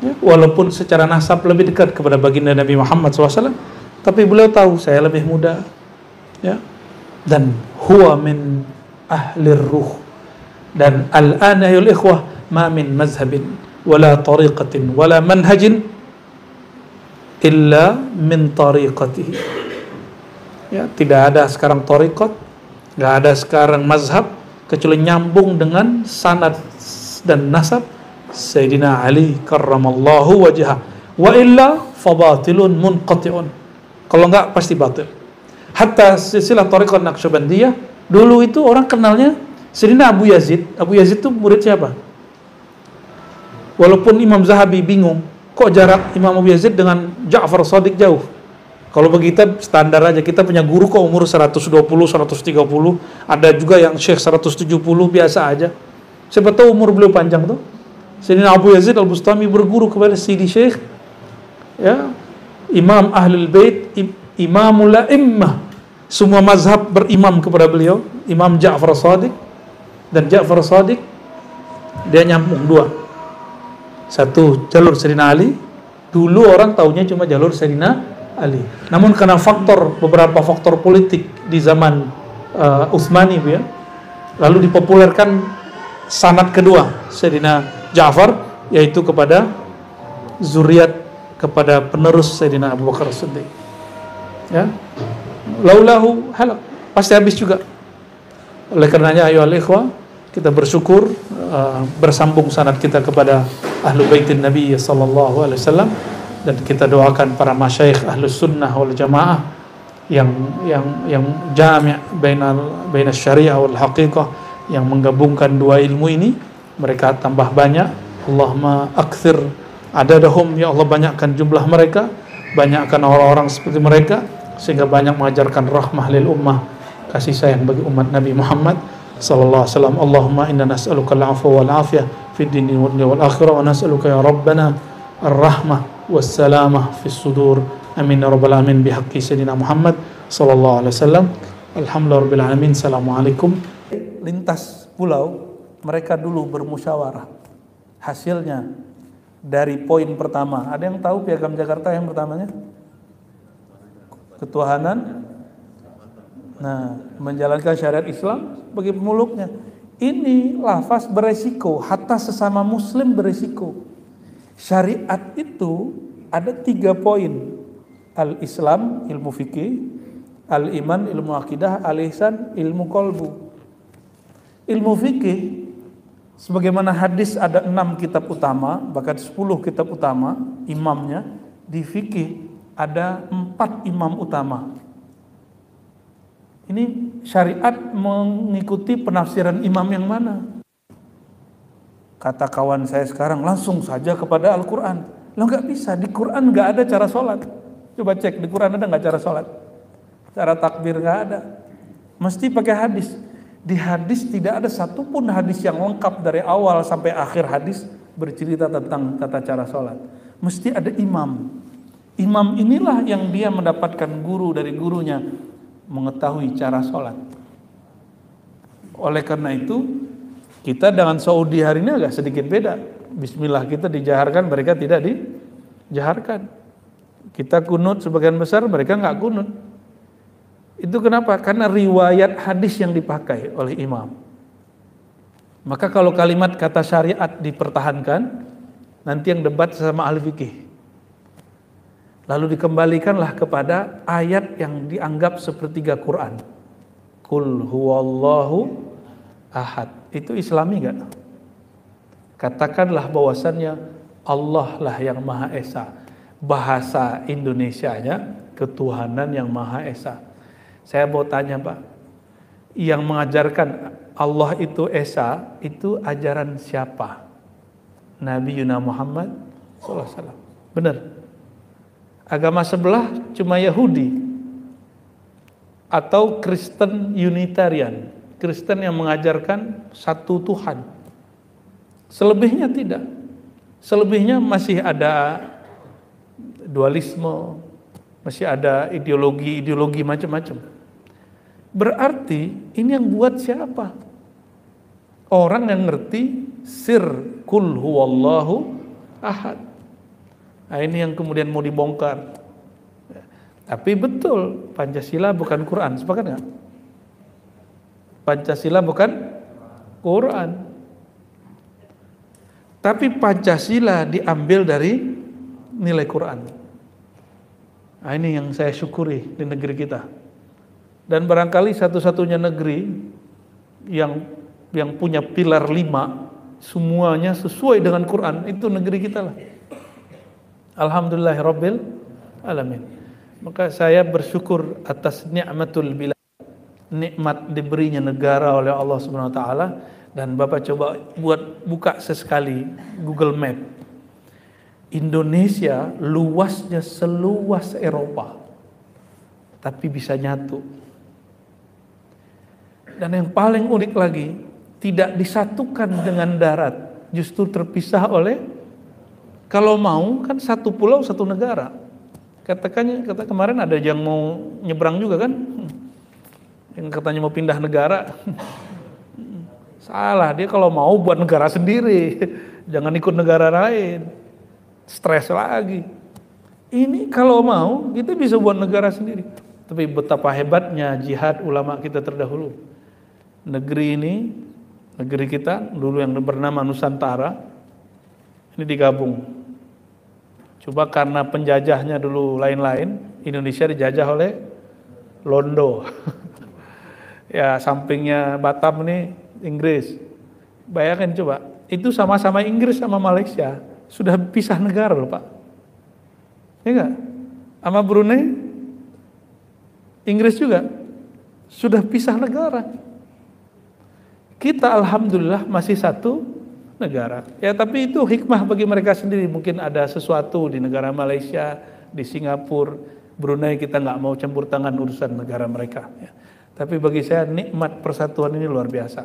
ya, walaupun secara nasab lebih dekat kepada baginda Nabi Muhammad SAW, tapi beliau tahu saya lebih muda, ya. Dan huwa min ahlir ruh. Dan al-ana ayul ikhwah, ma min mazhabin wala tariqatin wala manhajin illa min tariqatihi. Ya, tidak ada sekarang tariqat, nggak ada sekarang mazhab kecuali nyambung dengan sanad dan nasab Sayyidina Ali karramallahu wajhah. Wa illa fabatilun munqati'un. Kalau enggak pasti batil. Hatta silsilah Thariqah Naqsyabandiyah dulu itu orang kenalnya Sayyidina Abu Yazid. Abu Yazid itu murid siapa? Walaupun Imam Zahabi bingung, kok jarak Imam Abu Yazid dengan Ja'far Shadiq jauh? Kalau bagi kita standar aja, kita punya guru kok umur 120, 130, ada juga yang Syekh 170, biasa aja. Siapa tahu umur beliau panjang tuh. Sayyidina Abu Yazid Al-Bustami berguru kepada Sidi Syekh, ya, Imam Ahlul Bait, Imamul A'immah. Semua mazhab berimam kepada beliau, Imam Ja'far Shadiq. Dan Ja'far Shadiq dia nyambung dua. Satu jalur Sayyidina Ali, dulu orang taunya cuma jalur Sayyidina Ali. Namun karena beberapa faktor politik di zaman Utsmani, ya, lalu dipopulerkan sanad kedua Sayyidina Ja'far, yaitu kepada zuriat, kepada penerus Sayyidina Abu Bakar Siddiq. Ya, laulahu halak, pasti habis juga. Oleh karenanya ayyuhal ikhwah, kita bersyukur bersambung sanad kita kepada Ahlul Baitin Nabi sallallahu alaihi wasallam, dan kita doakan para masyayikh Ahlus Sunnah wal Jamaah yang jami' baina syariah wal haqiqah, yang menggabungkan dua ilmu ini, mereka tambah banyak. Allahumma akthir adadahum, ya Allah, banyakkan jumlah mereka, banyakkan orang-orang seperti mereka, sehingga banyak mengajarkan rahmah lil ummah, kasih sayang bagi umat Nabi Muhammad sallallahu alaihi wasallam. Allahumma inna nas'aluka al-'afwa wal 'afiyah fid dini wal akhirah, wa nas'aluka ya rabbana ar-rahmah was salamah fis sudur. Amin ya rabbal alamin bihaqqi sayyidina Muhammad sallallahu alaihi wasallam. Alhamdulillahirabbil alamin. Assalamualaikum. Lintas pulau mereka dulu bermusyawarah. Hasilnya dari poin pertama, ada yang tahu Piagam Jakarta yang pertamanya? Ketuhanan, nah, menjalankan syariat Islam bagi pemeluknya. Ini lafaz beresiko, hatta sesama muslim beresiko. Syariat itu ada 3 poin. Al-Islam, ilmu fikih, al-iman, ilmu akidah, al-ihsan, ilmu qalbu. Ilmu fikih, sebagaimana hadis ada 6 kitab utama, bahkan 10 kitab utama imamnya. Di fikih ada 4 imam utama. Ini syariat mengikuti penafsiran imam yang mana? Kata kawan saya sekarang, langsung saja kepada Al-Quran. Loh, nggak bisa, di Quran nggak ada cara sholat. Coba cek, di Quran ada nggak cara sholat? Cara takbir nggak ada. Mesti pakai hadis. Di hadis tidak ada satupun hadis yang lengkap dari awal sampai akhir hadis bercerita tentang tata cara sholat. Mesti ada imam. Imam inilah yang dia mendapatkan guru dari gurunya, mengetahui cara sholat. Oleh karena itu, kita dengan Saudi hari ini agak sedikit beda. Bismillah kita dijaharkan, mereka tidak dijaharkan. Kita kunut sebagian besar, mereka nggak kunut. Itu kenapa? Karena riwayat hadis yang dipakai oleh imam. Maka kalau kalimat kata syariat dipertahankan, nanti yang debat sama ahli fikih. Lalu dikembalikanlah kepada ayat yang dianggap sepertiga Quran. Qul huwallahu ahad. Itu Islami gak? Katakanlah bahwasannya Allah lah yang Maha Esa. Bahasa Indonesianya ketuhanan yang Maha Esa. Saya mau tanya Pak, yang mengajarkan Allah itu Esa, itu ajaran siapa? Nabi Yuna Muhammad SAW. Benar? Agama sebelah cuma Yahudi atau Kristen Unitarian, Kristen yang mengajarkan satu Tuhan. Selebihnya tidak. Selebihnya masih ada dualisme, masih ada ideologi macam-macam. Berarti ini yang buat siapa? Orang yang ngerti sir kul huwallahu ahad. Nah, ini yang kemudian mau dibongkar. Tapi betul, Pancasila bukan Quran, sepakat nggak? Pancasila bukan Quran. Tapi Pancasila diambil dari nilai Quran. Nah, ini yang saya syukuri di negeri kita. Dan barangkali satu-satunya negeri yang punya pilar 5 semuanya sesuai dengan Quran, itu negeri kita lah. Alhamdulillahirabbil alamin. Maka saya bersyukur atas nikmatul bilad, nikmat diberinya negara oleh Allah Subhanahu wa taala. Dan Bapak coba buka sesekali Google Map. Indonesia luasnya seluas Eropa, tapi bisa nyatu. Dan yang paling unik lagi, tidak disatukan dengan darat, justru terpisah oleh, kalau mau kan satu pulau satu negara. Kata kemarin ada yang mau nyebrang juga kan, yang katanya mau pindah negara. Salah, dia kalau mau buat negara sendiri, jangan ikut negara lain. Stres lagi. Ini kalau mau kita bisa buat negara sendiri. Tapi betapa hebatnya jihad ulama kita terdahulu. Negeri ini, negeri kita dulu yang bernama Nusantara, ini digabung. Coba karena penjajahnya dulu lain-lain, Indonesia dijajah oleh Londo. Ya, sampingnya Batam ini Inggris. Bayangkan coba, itu sama-sama Inggris sama Malaysia. Sudah pisah negara loh Pak. Ya enggak? Sama Brunei, Inggris juga sudah pisah negara. Kita alhamdulillah masih satu negara. Ya tapi itu hikmah bagi mereka sendiri. Mungkin ada sesuatu di negara Malaysia, di Singapura, Brunei, kita nggak mau campur tangan urusan negara mereka. Ya. Tapi bagi saya nikmat persatuan ini luar biasa.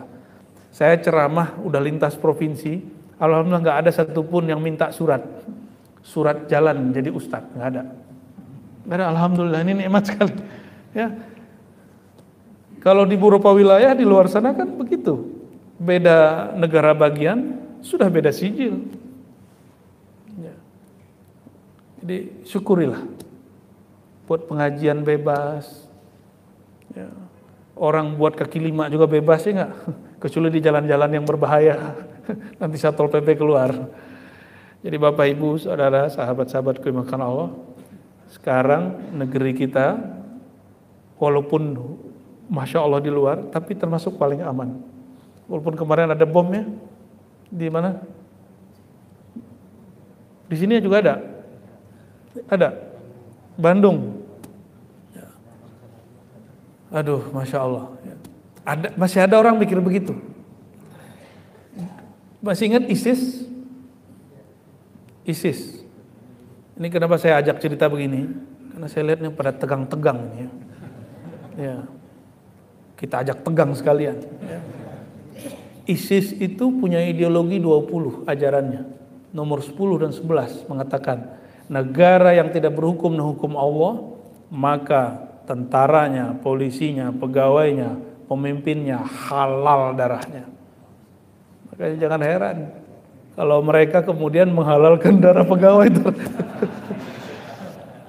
Saya ceramah udah lintas provinsi. Alhamdulillah nggak ada satupun yang minta surat jalan jadi ustadz, nggak ada. Alhamdulillah, ini nikmat sekali. Ya, kalau di beberapa wilayah di luar sana kan begitu, beda negara bagian sudah beda sijil. Ya. Jadi syukurilah, buat pengajian bebas. Ya. Orang buat kaki lima juga bebas ya nggak, kecuali di jalan-jalan yang berbahaya. Nanti Satpol PP keluar. Jadi Bapak Ibu, Saudara, sahabat-sahabatku yang dimuliakan Allah, sekarang negeri kita walaupun Masya Allah di luar, tapi termasuk paling aman. Walaupun kemarin ada bom ya, di mana? Di sini juga ada, Bandung. Aduh, Masya Allah. Masih ada orang mikir begitu. Masih ingat ISIS? Ini kenapa saya ajak cerita begini? Karena saya lihatnya pada tegang-tegang ya. Ya. Kita ajak tegang sekalian. Ya. ISIS itu punya ideologi 20 ajarannya. Nomor 10 dan 11 mengatakan, negara yang tidak berhukum dengan hukum Allah, maka tentaranya, polisinya, pegawainya, pemimpinnya halal darahnya. Makanya jangan heran kalau mereka kemudian menghalalkan darah pegawai itu.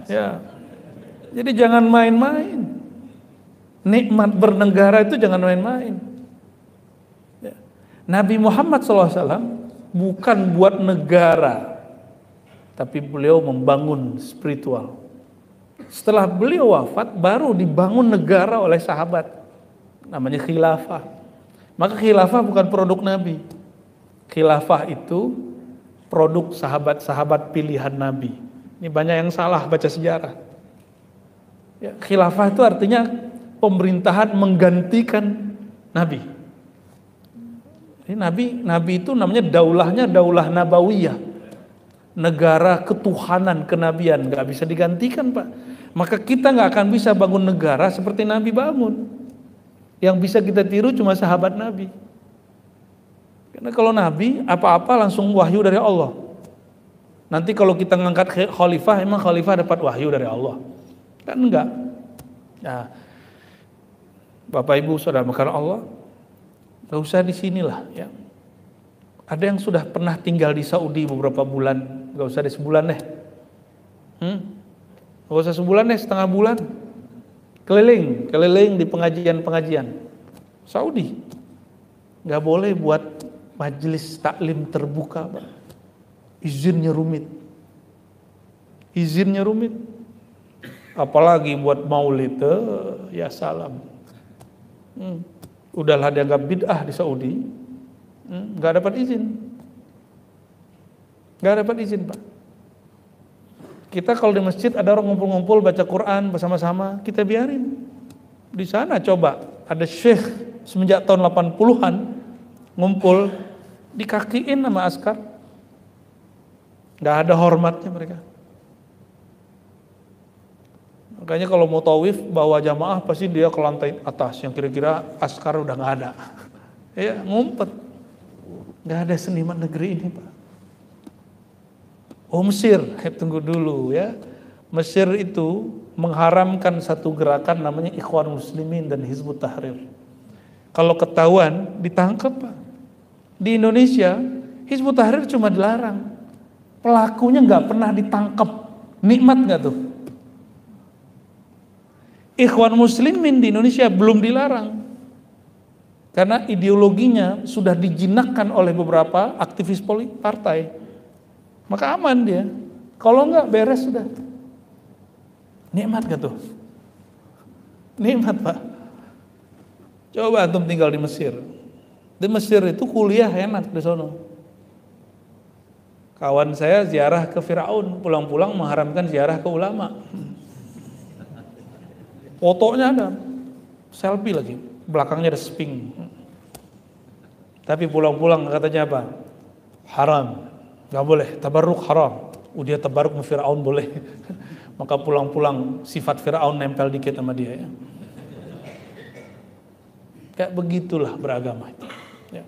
Ya. Jadi jangan main-main. Nikmat bernegara itu jangan main-main. Ya. Nabi Muhammad SAW bukan buat negara, tapi beliau membangun spiritual. Setelah beliau wafat, baru dibangun negara oleh sahabat. Namanya khilafah. Maka khilafah bukan produk Nabi. Khilafah itu produk sahabat-sahabat pilihan Nabi. Ini banyak yang salah baca sejarah. Ya, khilafah itu artinya pemerintahan menggantikan Nabi. Ini Nabi itu namanya daulahnya daulah nabawiyah. Negara ketuhanan, kenabian, nggak bisa digantikan Pak. Maka kita nggak akan bisa bangun negara seperti Nabi bangun. Yang bisa kita tiru cuma sahabat Nabi. Karena kalau Nabi apa-apa langsung wahyu dari Allah. Nanti kalau kita ngangkat khalifah, emang khalifah dapat wahyu dari Allah? Kan enggak. Nah, Bapak Ibu Saudara makan Allah, gak usah di sinilah ya. Ada yang sudah pernah tinggal di Saudi beberapa bulan, gak usah di sebulan deh. Gak usah sebulan deh, setengah bulan. Keliling di pengajian-pengajian. Saudi. Gak boleh buat majelis taklim terbuka, Pak. Izinnya rumit. Apalagi buat maulid, ya salam. Udahlah dianggap bid'ah di Saudi. Gak dapat izin, Pak. Kita kalau di masjid ada orang ngumpul-ngumpul baca Quran bersama-sama, kita biarin. Di sana coba ada syekh semenjak tahun 80-an ngumpul, dikakiin sama askar. Nggak ada hormatnya mereka. Makanya kalau mau tawif bawa jamaah pasti dia ke lantai atas yang kira-kira askar udah nggak ada. Ya ngumpet. Nggak ada seniman negeri ini, Pak. Oh Mesir, tunggu dulu ya. Mesir itu mengharamkan satu gerakan namanya Ikhwan Muslimin dan Hizbut Tahrir. Kalau ketahuan ditangkap, Pak. Di Indonesia Hizbut Tahrir cuma dilarang, pelakunya nggak pernah ditangkap. Nikmat nggak tuh? Ikhwan Muslimin di Indonesia belum dilarang karena ideologinya sudah dijinakkan oleh beberapa aktivis partai, maka aman dia. Kalau nggak beres sudah. Nikmat nggak tuh? Nikmat, Pak. Coba antum tinggal di Mesir. Di Mesir itu kuliah enak di sono. Kawan saya ziarah ke Firaun, pulang-pulang mengharamkan ziarah ke ulama. Fotonya ada, selfie lagi, belakangnya ada sphinx. Tapi pulang-pulang katanya apa? Haram, nggak boleh. Tabarruk haram. Dia tabarruk sama Firaun boleh. Maka pulang-pulang sifat Firaun nempel dikit sama dia ya. Kayak begitulah beragama itu. Ya.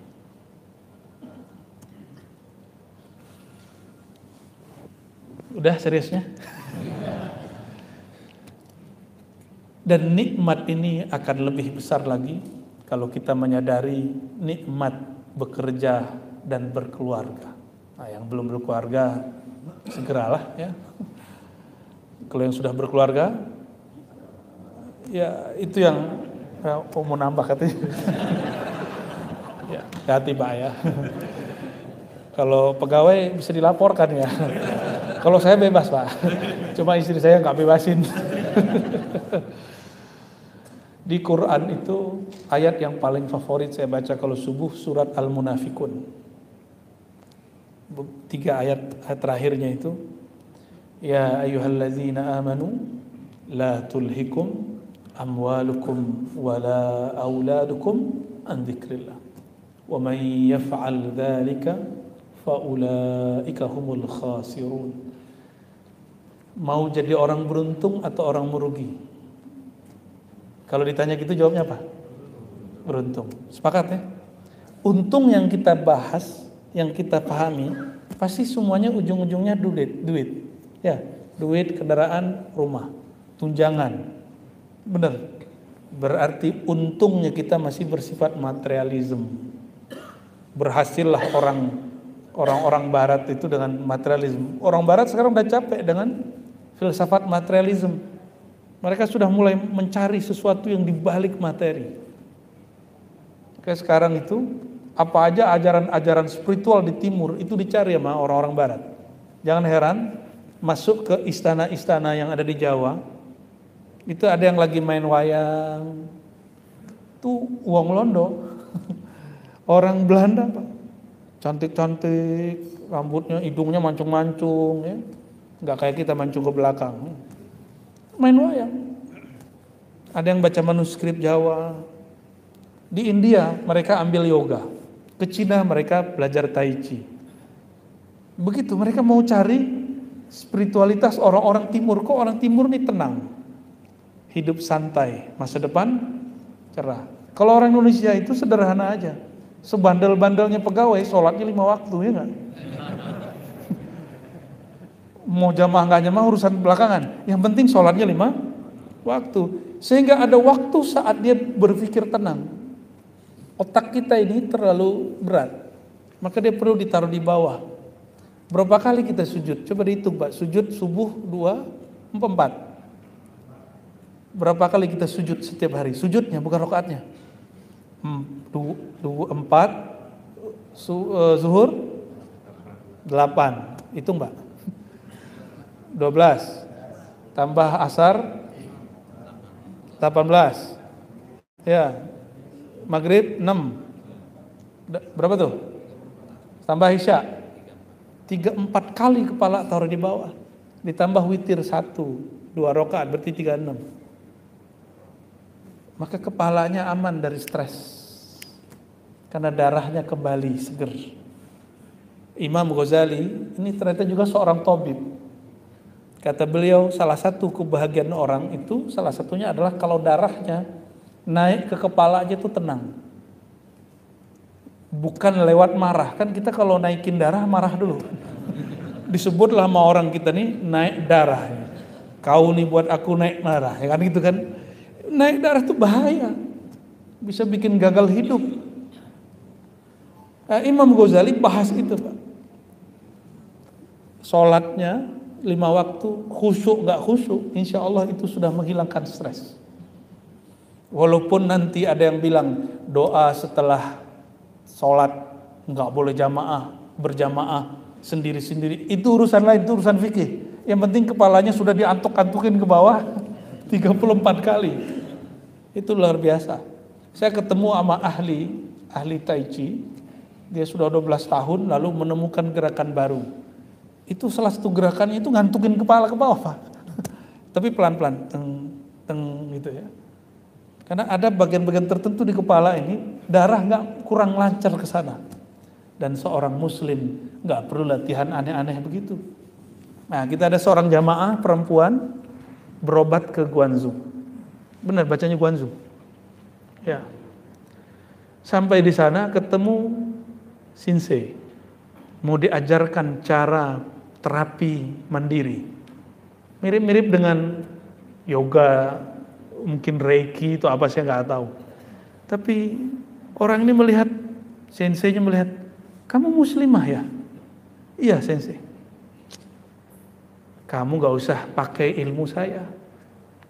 Udah seriusnya? Dan nikmat ini akan lebih besar lagi kalau kita menyadari nikmat bekerja dan berkeluarga. Nah, yang belum berkeluarga segeralah ya. Kalau yang sudah berkeluarga, ya itu yang mau nambah katanya. Ya, hati Pak ya. Kalau pegawai bisa dilaporkan ya. Kalau saya bebas Pak, cuma istri saya nggak bebasin. Di Quran itu ayat yang paling favorit saya baca kalau subuh surat Al-Munafikun. 3 ayat terakhirnya itu, ya ayyuhalladzina amanu la tulhikum amwalukum wala auladukum an dzikrillah wa man yaf'al dzalika faulaika humul khasirun. Mau jadi orang beruntung atau orang merugi? Kalau ditanya gitu jawabnya apa? Beruntung. Sepakat ya? Untung yang kita bahas, yang kita pahami, pasti semuanya ujung-ujungnya duit. Ya, duit, kendaraan, rumah, tunjangan. Benar. Berarti untungnya kita masih bersifat materialisme. Berhasillah orang-orang barat itu dengan materialisme. Orang barat sekarang udah capek dengan filsafat materialisme. Mereka sudah mulai mencari sesuatu yang dibalik materi. Kayak sekarang itu, apa aja ajaran-ajaran spiritual di timur itu dicari sama orang-orang barat. Jangan heran, masuk ke istana-istana yang ada di Jawa, itu ada yang lagi main wayang, itu uang londo. Orang Belanda Pak, cantik-cantik, rambutnya, hidungnya mancung-mancung, ya. Nggak kayak kita mancung ke belakang. Main wayang. Ada yang baca manuskrip Jawa. Di India mereka ambil yoga. Ke Cina mereka belajar tai chi. Begitu mereka mau cari spiritualitas orang-orang timur. Kok orang timur nih tenang, hidup santai, masa depan cerah. Kalau orang Indonesia itu sederhana aja. Sebandel-bandelnya pegawai, sholatnya 5 waktu, ya nggak? Mau jamaah nggak jamaah urusan belakangan. Yang penting sholatnya 5 waktu. Sehingga ada waktu saat dia berpikir tenang. Otak kita ini terlalu berat. Maka dia perlu ditaruh di bawah. Berapa kali kita sujud? Coba dihitung Pak. Sujud subuh 2, 4. Berapa kali kita sujud setiap hari? Sujudnya bukan rakaatnya. 4, zuhur 8. Hitung Pak. 12 tambah asar 18, ya, maghrib 6, berapa tuh? Tambah isya 3-4 kali kepala taruh di bawah. ditambah witir 1, 2 rakaat berarti 36. Maka kepalanya aman dari stres. Karena darahnya kembali seger. Imam Ghazali ini ternyata juga seorang tabib. Kata beliau, salah satu kebahagiaan orang itu salah satunya adalah kalau darahnya naik ke kepala aja tuh tenang. Bukan lewat marah. Kan kita kalau naikin darah marah dulu. Disebutlah sama orang kita nih naik darah. Kau nih buat aku naik darah, ya kan gitu kan. Naik darah itu bahaya. Bisa bikin gagal hidup. Imam Ghazali bahas itu, Pak. Sholatnya 5 waktu, khusyuk gak khusyuk, insya Allah itu sudah menghilangkan stres. Walaupun nanti ada yang bilang doa setelah sholat gak boleh jamaah, berjamaah, sendiri-sendiri, itu urusan lain, itu urusan fikih. Yang penting kepalanya sudah diantuk-antukin ke bawah 34 kali. Itu luar biasa. Saya ketemu sama ahli Tai Chi, dia sudah 12 tahun lalu menemukan gerakan baru. Itu salah satu gerakannya itu ngantukin kepala ke bawah, Pak. Tapi pelan-pelan, teng gitu ya. Karena ada bagian-bagian tertentu di kepala ini darah nggak kurang lancar ke sana. Dan seorang muslim nggak perlu latihan aneh-aneh begitu. Nah, kita ada seorang jamaah perempuan berobat ke Guangzhou. Benar bacanya Guangzhou. Ya. Sampai di sana ketemu Shinsei. Mau diajarkan cara terapi mandiri. Mirip-mirip dengan yoga, mungkin reiki itu apa saya nggak tahu. Tapi orang ini melihat, senseinya melihat, kamu muslimah ya? Iya sensei. Kamu nggak usah pakai ilmu saya.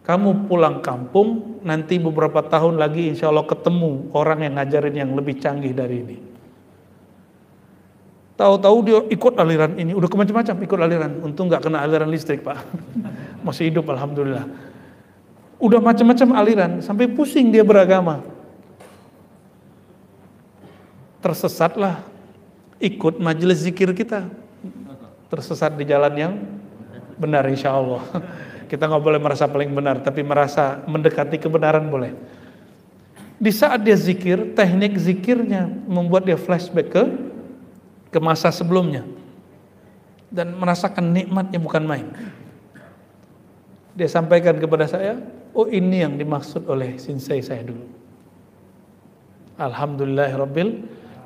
Kamu pulang kampung, nanti beberapa tahun lagi insya Allah ketemu orang yang ngajarin yang lebih canggih dari ini. Tahu-tahu dia ikut aliran ini, udah macam-macam ikut aliran. Untung nggak kena aliran listrik, Pak. Masih hidup alhamdulillah. Udah macam-macam aliran, sampai pusing dia beragama. Tersesatlah, ikut majelis zikir kita. Tersesat di jalan yang benar insya Allah. Kita nggak boleh merasa paling benar, tapi merasa mendekati kebenaran boleh. Di saat dia zikir, teknik zikirnya membuat dia flashback ke masa sebelumnya dan merasakan nikmatnya bukan main. Dia sampaikan kepada saya, oh ini yang dimaksud oleh sensei saya dulu. Alhamdulillahirabbil.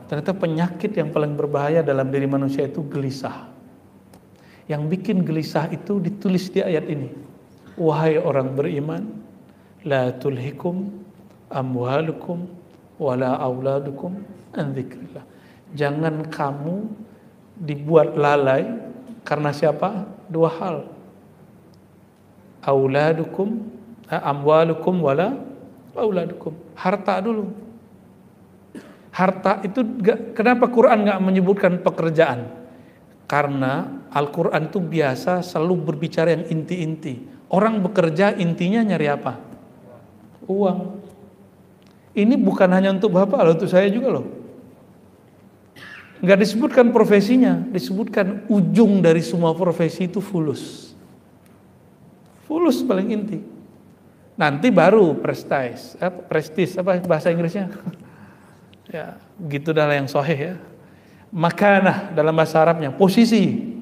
Ternyata penyakit yang paling berbahaya dalam diri manusia itu gelisah. Yang bikin gelisah itu ditulis di ayat ini. Wahai orang beriman, la tulhikum amwalukum wala auladukum an dzikrillah. Jangan kamu dibuat lalai karena siapa? 2 hal. Auladukum, amwalukum wala auladukum. Harta dulu. Harta itu kenapa Quran nggak menyebutkan pekerjaan? Karena Al-Quran itu biasa selalu berbicara yang inti-inti. Orang bekerja intinya nyari apa? Uang. Ini bukan hanya untuk Bapak loh, untuk saya juga loh. Nggak disebutkan profesinya, disebutkan ujung dari semua profesi itu fulus. Fulus paling inti. Nanti baru prestis, apa bahasa Inggrisnya? Ya, gitu dah yang sahih ya. Makanah dalam bahasa Arabnya, posisi.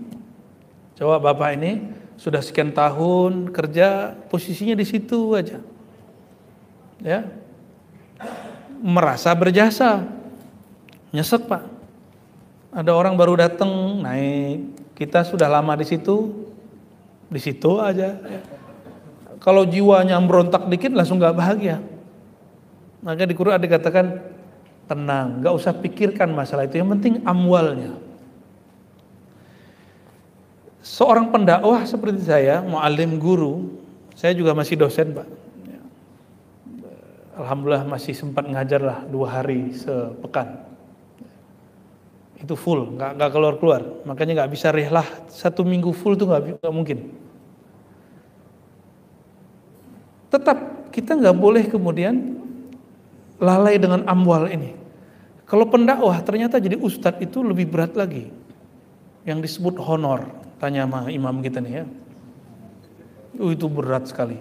Coba Bapak ini sudah sekian tahun kerja, posisinya di situ aja. Ya. Merasa berjasa. Nyesek, Pak. Ada orang baru datang, naik. Kita sudah lama di situ aja. Ya. Kalau jiwanya berontak dikit langsung gak bahagia. Maka di Quran dikatakan, tenang, gak usah pikirkan masalah itu. Yang penting amwalnya. Seorang pendakwah seperti saya, mu'alim guru, saya juga masih dosen, Pak. Alhamdulillah masih sempat ngajar lah 2 hari sepekan. Itu full, nggak keluar-keluar. Makanya nggak bisa rehlah 1 minggu full tuh nggak mungkin. Tetap kita nggak boleh kemudian lalai dengan amwal ini. Kalau pendakwah ternyata jadi ustadz itu lebih berat lagi. Yang disebut honor. Tanya sama imam kita nih ya. Itu berat sekali.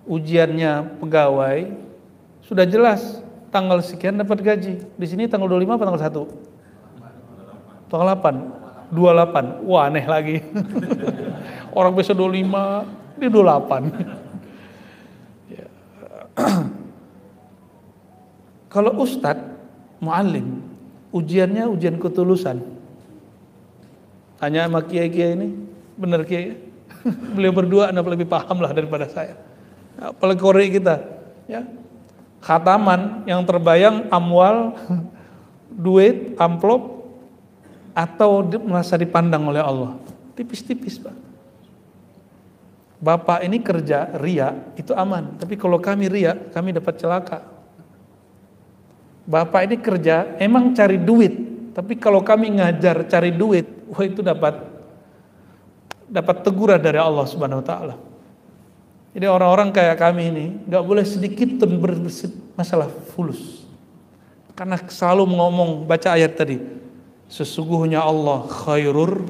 Ujiannya pegawai sudah jelas tanggal sekian dapat gaji. Di sini tanggal 25 apa tanggal 1? Tanggal 8. 28. Wah, aneh lagi. Orang biasa 25, dia 28. Ya. Kalau ustadz, muallim, ujiannya ujian ketulusan. Tanya sama kiai-kiai ini, benar kiai? Beliau berdua anda lebih paham lah daripada saya. Apalagi korek kita, ya. Khataman yang terbayang amwal, duit, amplop, atau merasa dipandang oleh Allah. Tipis-tipis, Pak. Bapak ini kerja ria itu aman, tapi kalau kami ria, kami dapat celaka. Bapak ini kerja emang cari duit, tapi kalau kami ngajar cari duit, wah itu dapat teguran dari Allah Subhanahu wa taala. Jadi orang-orang kayak kami ini nggak boleh sedikit pun masalah fulus. Karena selalu ngomong baca ayat tadi, sesungguhnya Allah khairur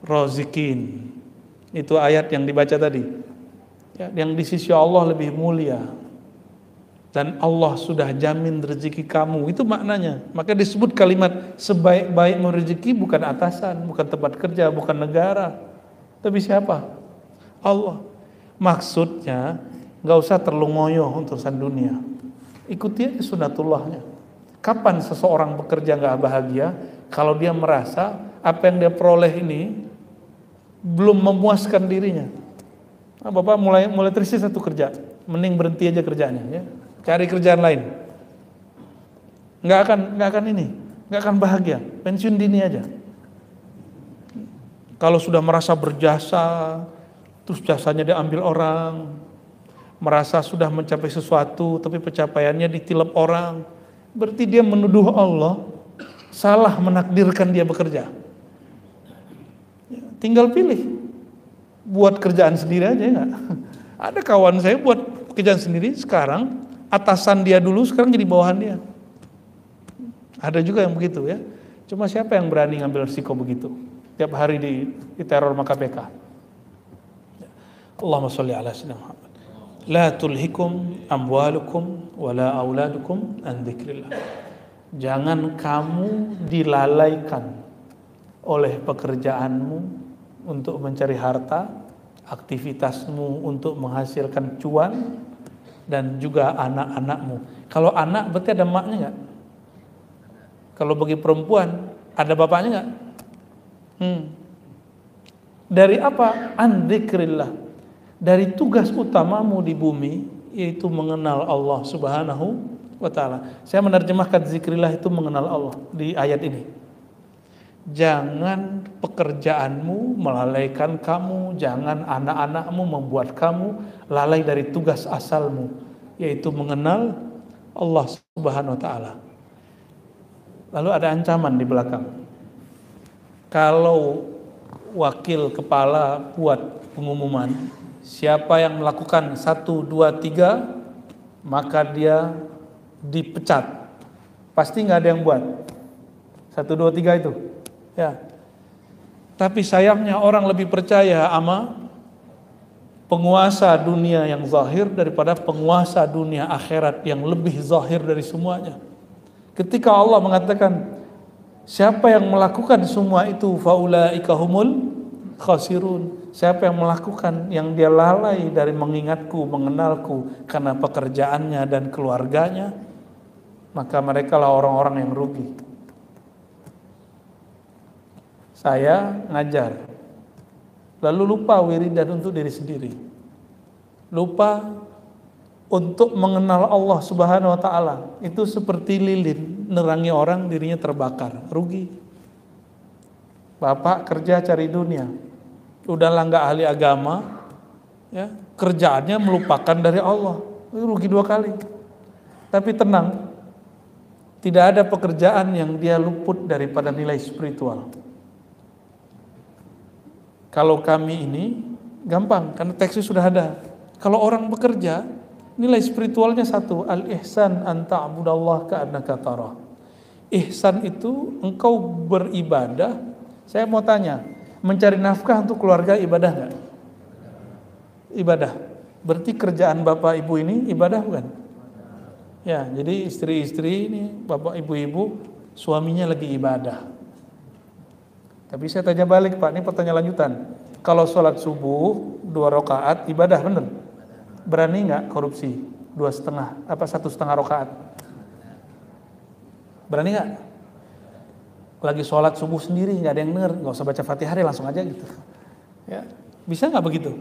razikin. Itu ayat yang dibaca tadi. Ya, yang di sisi Allah lebih mulia. Dan Allah sudah jamin rezeki kamu. Itu maknanya. Maka disebut kalimat sebaik-baik rezeki bukan atasan, bukan tempat kerja, bukan negara. Tapi siapa? Allah. Maksudnya nggak usah terlalu ngoyo urusan dunia. Ikuti aja sunatullahnya. Kapan seseorang bekerja nggak bahagia? Kalau dia merasa apa yang dia peroleh ini belum memuaskan dirinya. Nah, Bapak mulai terisi satu kerja, mending berhenti aja kerjaannya, ya. Cari kerjaan lain. Nggak akan bahagia. Pensiun dini aja. Kalau sudah merasa berjasa, terus jasanya diambil orang, merasa sudah mencapai sesuatu, tapi pencapaiannya ditilep orang, berarti dia menuduh Allah salah menakdirkan dia bekerja. Tinggal pilih, buat kerjaan sendiri aja enggak. Ada kawan saya buat pekerjaan sendiri sekarang, atasan dia dulu sekarang jadi bawahan dia. Ada juga yang begitu ya. Cuma siapa yang berani ngambil risiko begitu? Tiap hari di teror sama KPK. Allahumma sholli ala sayyidina Muhammad. La tulhikum amwalukum wala auladukum an dzikrillah. Jangan kamu dilalaikan oleh pekerjaanmu untuk mencari harta, aktivitasmu untuk menghasilkan cuan, dan juga anak-anakmu. Kalau anak berarti ada maknya nggak? Kalau bagi perempuan ada bapaknya nggak? Dari apa? An dzikrillah. Dari tugas utamamu di bumi yaitu mengenal Allah Subhanahu wa taala. Saya menerjemahkan zikrillah itu mengenal Allah di ayat ini. Jangan pekerjaanmu melalaikan kamu, jangan anak-anakmu membuat kamu lalai dari tugas asalmu, yaitu mengenal Allah Subhanahu wa taala. Lalu ada ancaman di belakang. Kalau wakil kepala buat pengumuman, siapa yang melakukan 1, 2, 3, maka dia dipecat. Pasti nggak ada yang buat 1, 2, 3 itu. Ya. Tapi sayangnya orang lebih percaya sama penguasa dunia yang zahir daripada penguasa dunia akhirat yang lebih zahir dari semuanya. Ketika Allah mengatakan siapa yang melakukan semua itu faulaika humul khasirun. Siapa yang melakukan yang dia lalai dari mengingatku, mengenalku karena pekerjaannya dan keluarganya, maka mereka lah orang-orang yang rugi. Saya ngajar, lalu lupa wiridan untuk diri sendiri, lupa untuk mengenal Allah Subhanahu wa taala. Itu seperti lilin nerangi orang, dirinya terbakar, rugi. Bapak kerja cari dunia, udahlah nggak ahli agama, ya, kerjaannya melupakan dari Allah, rugi 2 kali. Tapi tenang, tidak ada pekerjaan yang dia luput daripada nilai spiritual. Kalau kami ini gampang, karena teksnya sudah ada. Kalau orang bekerja, nilai spiritualnya 1, al-ihsan an ta'budallaha ka'annaka tarah. Ihsan itu engkau beribadah. Saya mau tanya, mencari nafkah untuk keluarga ibadah enggak? ibadah. Berarti kerjaan bapak ibu ini ibadah bukan? Ya, jadi istri-istri ini, bapak ibu-ibu, suaminya lagi ibadah. Tapi saya tanya balik Pak, ini pertanyaan lanjutan. Kalau sholat subuh 2 rakaat ibadah bener? Berani nggak korupsi 2,5 apa 1,5 rakaat? Berani nggak? Lagi sholat subuh sendiri nggak ada yang denger, nggak usah baca Fatihah deh, langsung aja gitu. Ya, bisa nggak begitu?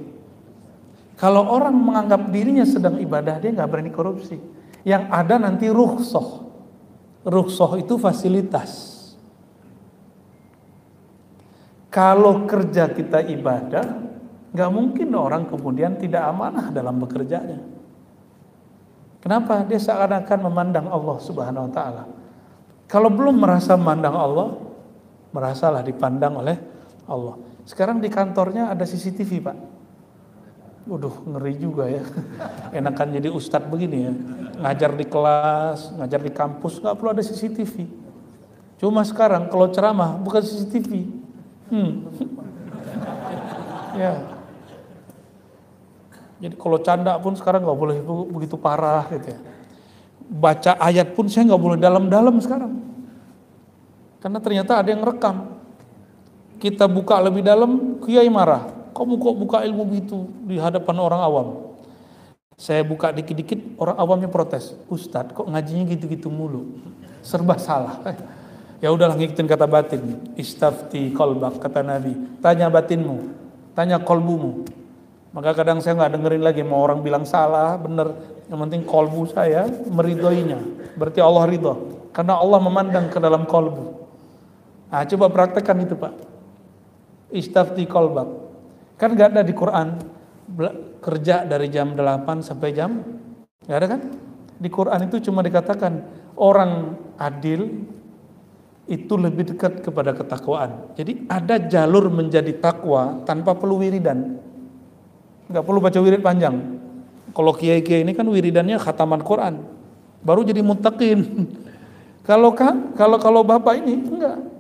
Kalau orang menganggap dirinya sedang ibadah, dia nggak berani korupsi. Yang ada nanti rukhsah. Rukhsah itu fasilitas. Kalau kerja kita ibadah, nggak mungkin orang kemudian tidak amanah dalam bekerjanya. Kenapa? Dia seakan-akan memandang Allah Subhanahu Wa Taala. Kalau belum merasa memandang Allah, merasalah dipandang oleh Allah. Sekarang di kantornya ada CCTV Pak. Waduh, ngeri juga ya. Enakan jadi ustadz begini ya. Ngajar di kelas, ngajar di kampus, nggak perlu ada CCTV. Cuma sekarang kalau ceramah bukan CCTV. Ya. Jadi kalau canda pun sekarang nggak boleh begitu parah gitu ya. Baca ayat pun saya nggak boleh dalam-dalam sekarang. Karena ternyata ada yang rekam. Kita buka lebih dalam, kiai marah. Kamu kok buka ilmu begitu di hadapan orang awam? Saya buka dikit-dikit, orang awamnya protes. Ustadz, kok ngajinya gitu-gitu mulu? Serba salah. Ya udahlah, ngikutin kata batin. Istafti qalbak, kata Nabi. Tanya batinmu, tanya kolbumu. Maka kadang saya nggak dengerin lagi mau orang bilang salah, bener. Yang penting kolbu saya meridhoinya. Berarti Allah ridho. Karena Allah memandang ke dalam kolbu. Nah, coba praktekkan itu Pak. Istafti qalbak. Kan gak ada di Quran kerja dari jam 8 sampai jam, gak ada kan? Di Quran itu cuma dikatakan orang adil itu lebih dekat kepada ketakwaan. Jadi ada jalur menjadi takwa tanpa perlu wiridan. Gak perlu baca wirid panjang. Kalau kiai-kiai ini kan wiridannya khataman Quran, baru jadi muttaqin. Kalau bapak ini enggak.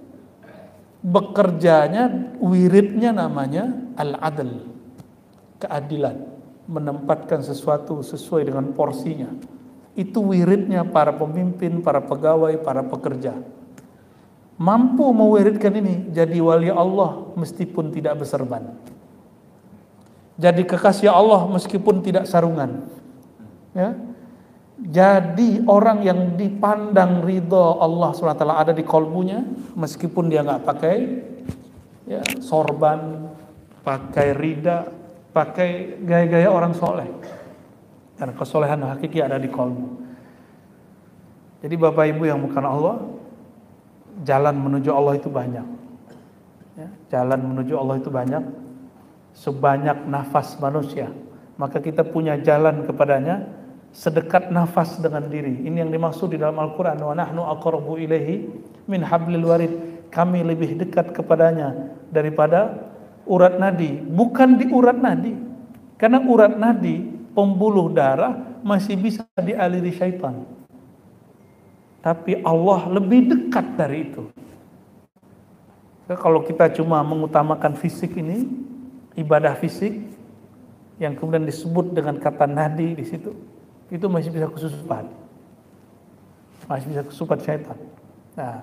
Bekerjanya, wiridnya namanya al-adl, keadilan, menempatkan sesuatu sesuai dengan porsinya. Itu wiridnya para pemimpin, para pegawai, para pekerja. Mampu mewiridkan ini, jadi wali Allah meskipun tidak berserban. Jadi kekasih Allah meskipun tidak sarungan. Ya. Jadi orang yang dipandang ridho Allah SWT ada di kolbunya, meskipun dia nggak pakai ya, sorban, pakai rida, pakai gaya-gaya orang soleh. Karena kesolehan hakiki ada di kolbu. Jadi Bapak Ibu yang bukan Allah, jalan menuju Allah itu banyak. Ya, jalan menuju Allah itu banyak, sebanyak nafas manusia. Maka kita punya jalan kepadanya sedekat nafas dengan diri. Ini yang dimaksud di dalam Al-Quran. Wa nahnu aqrabu ilaihi min hablil warid. Kami lebih dekat kepadanya daripada urat nadi. Bukan di urat nadi. Karena urat nadi, pembuluh darah masih bisa dialiri syaitan. Tapi Allah lebih dekat dari itu. Kalau kita cuma mengutamakan fisik ini, ibadah fisik yang kemudian disebut dengan kata nadi di situ, itu masih bisa kesusupan, masih bisa kesusupan syaitan. Nah,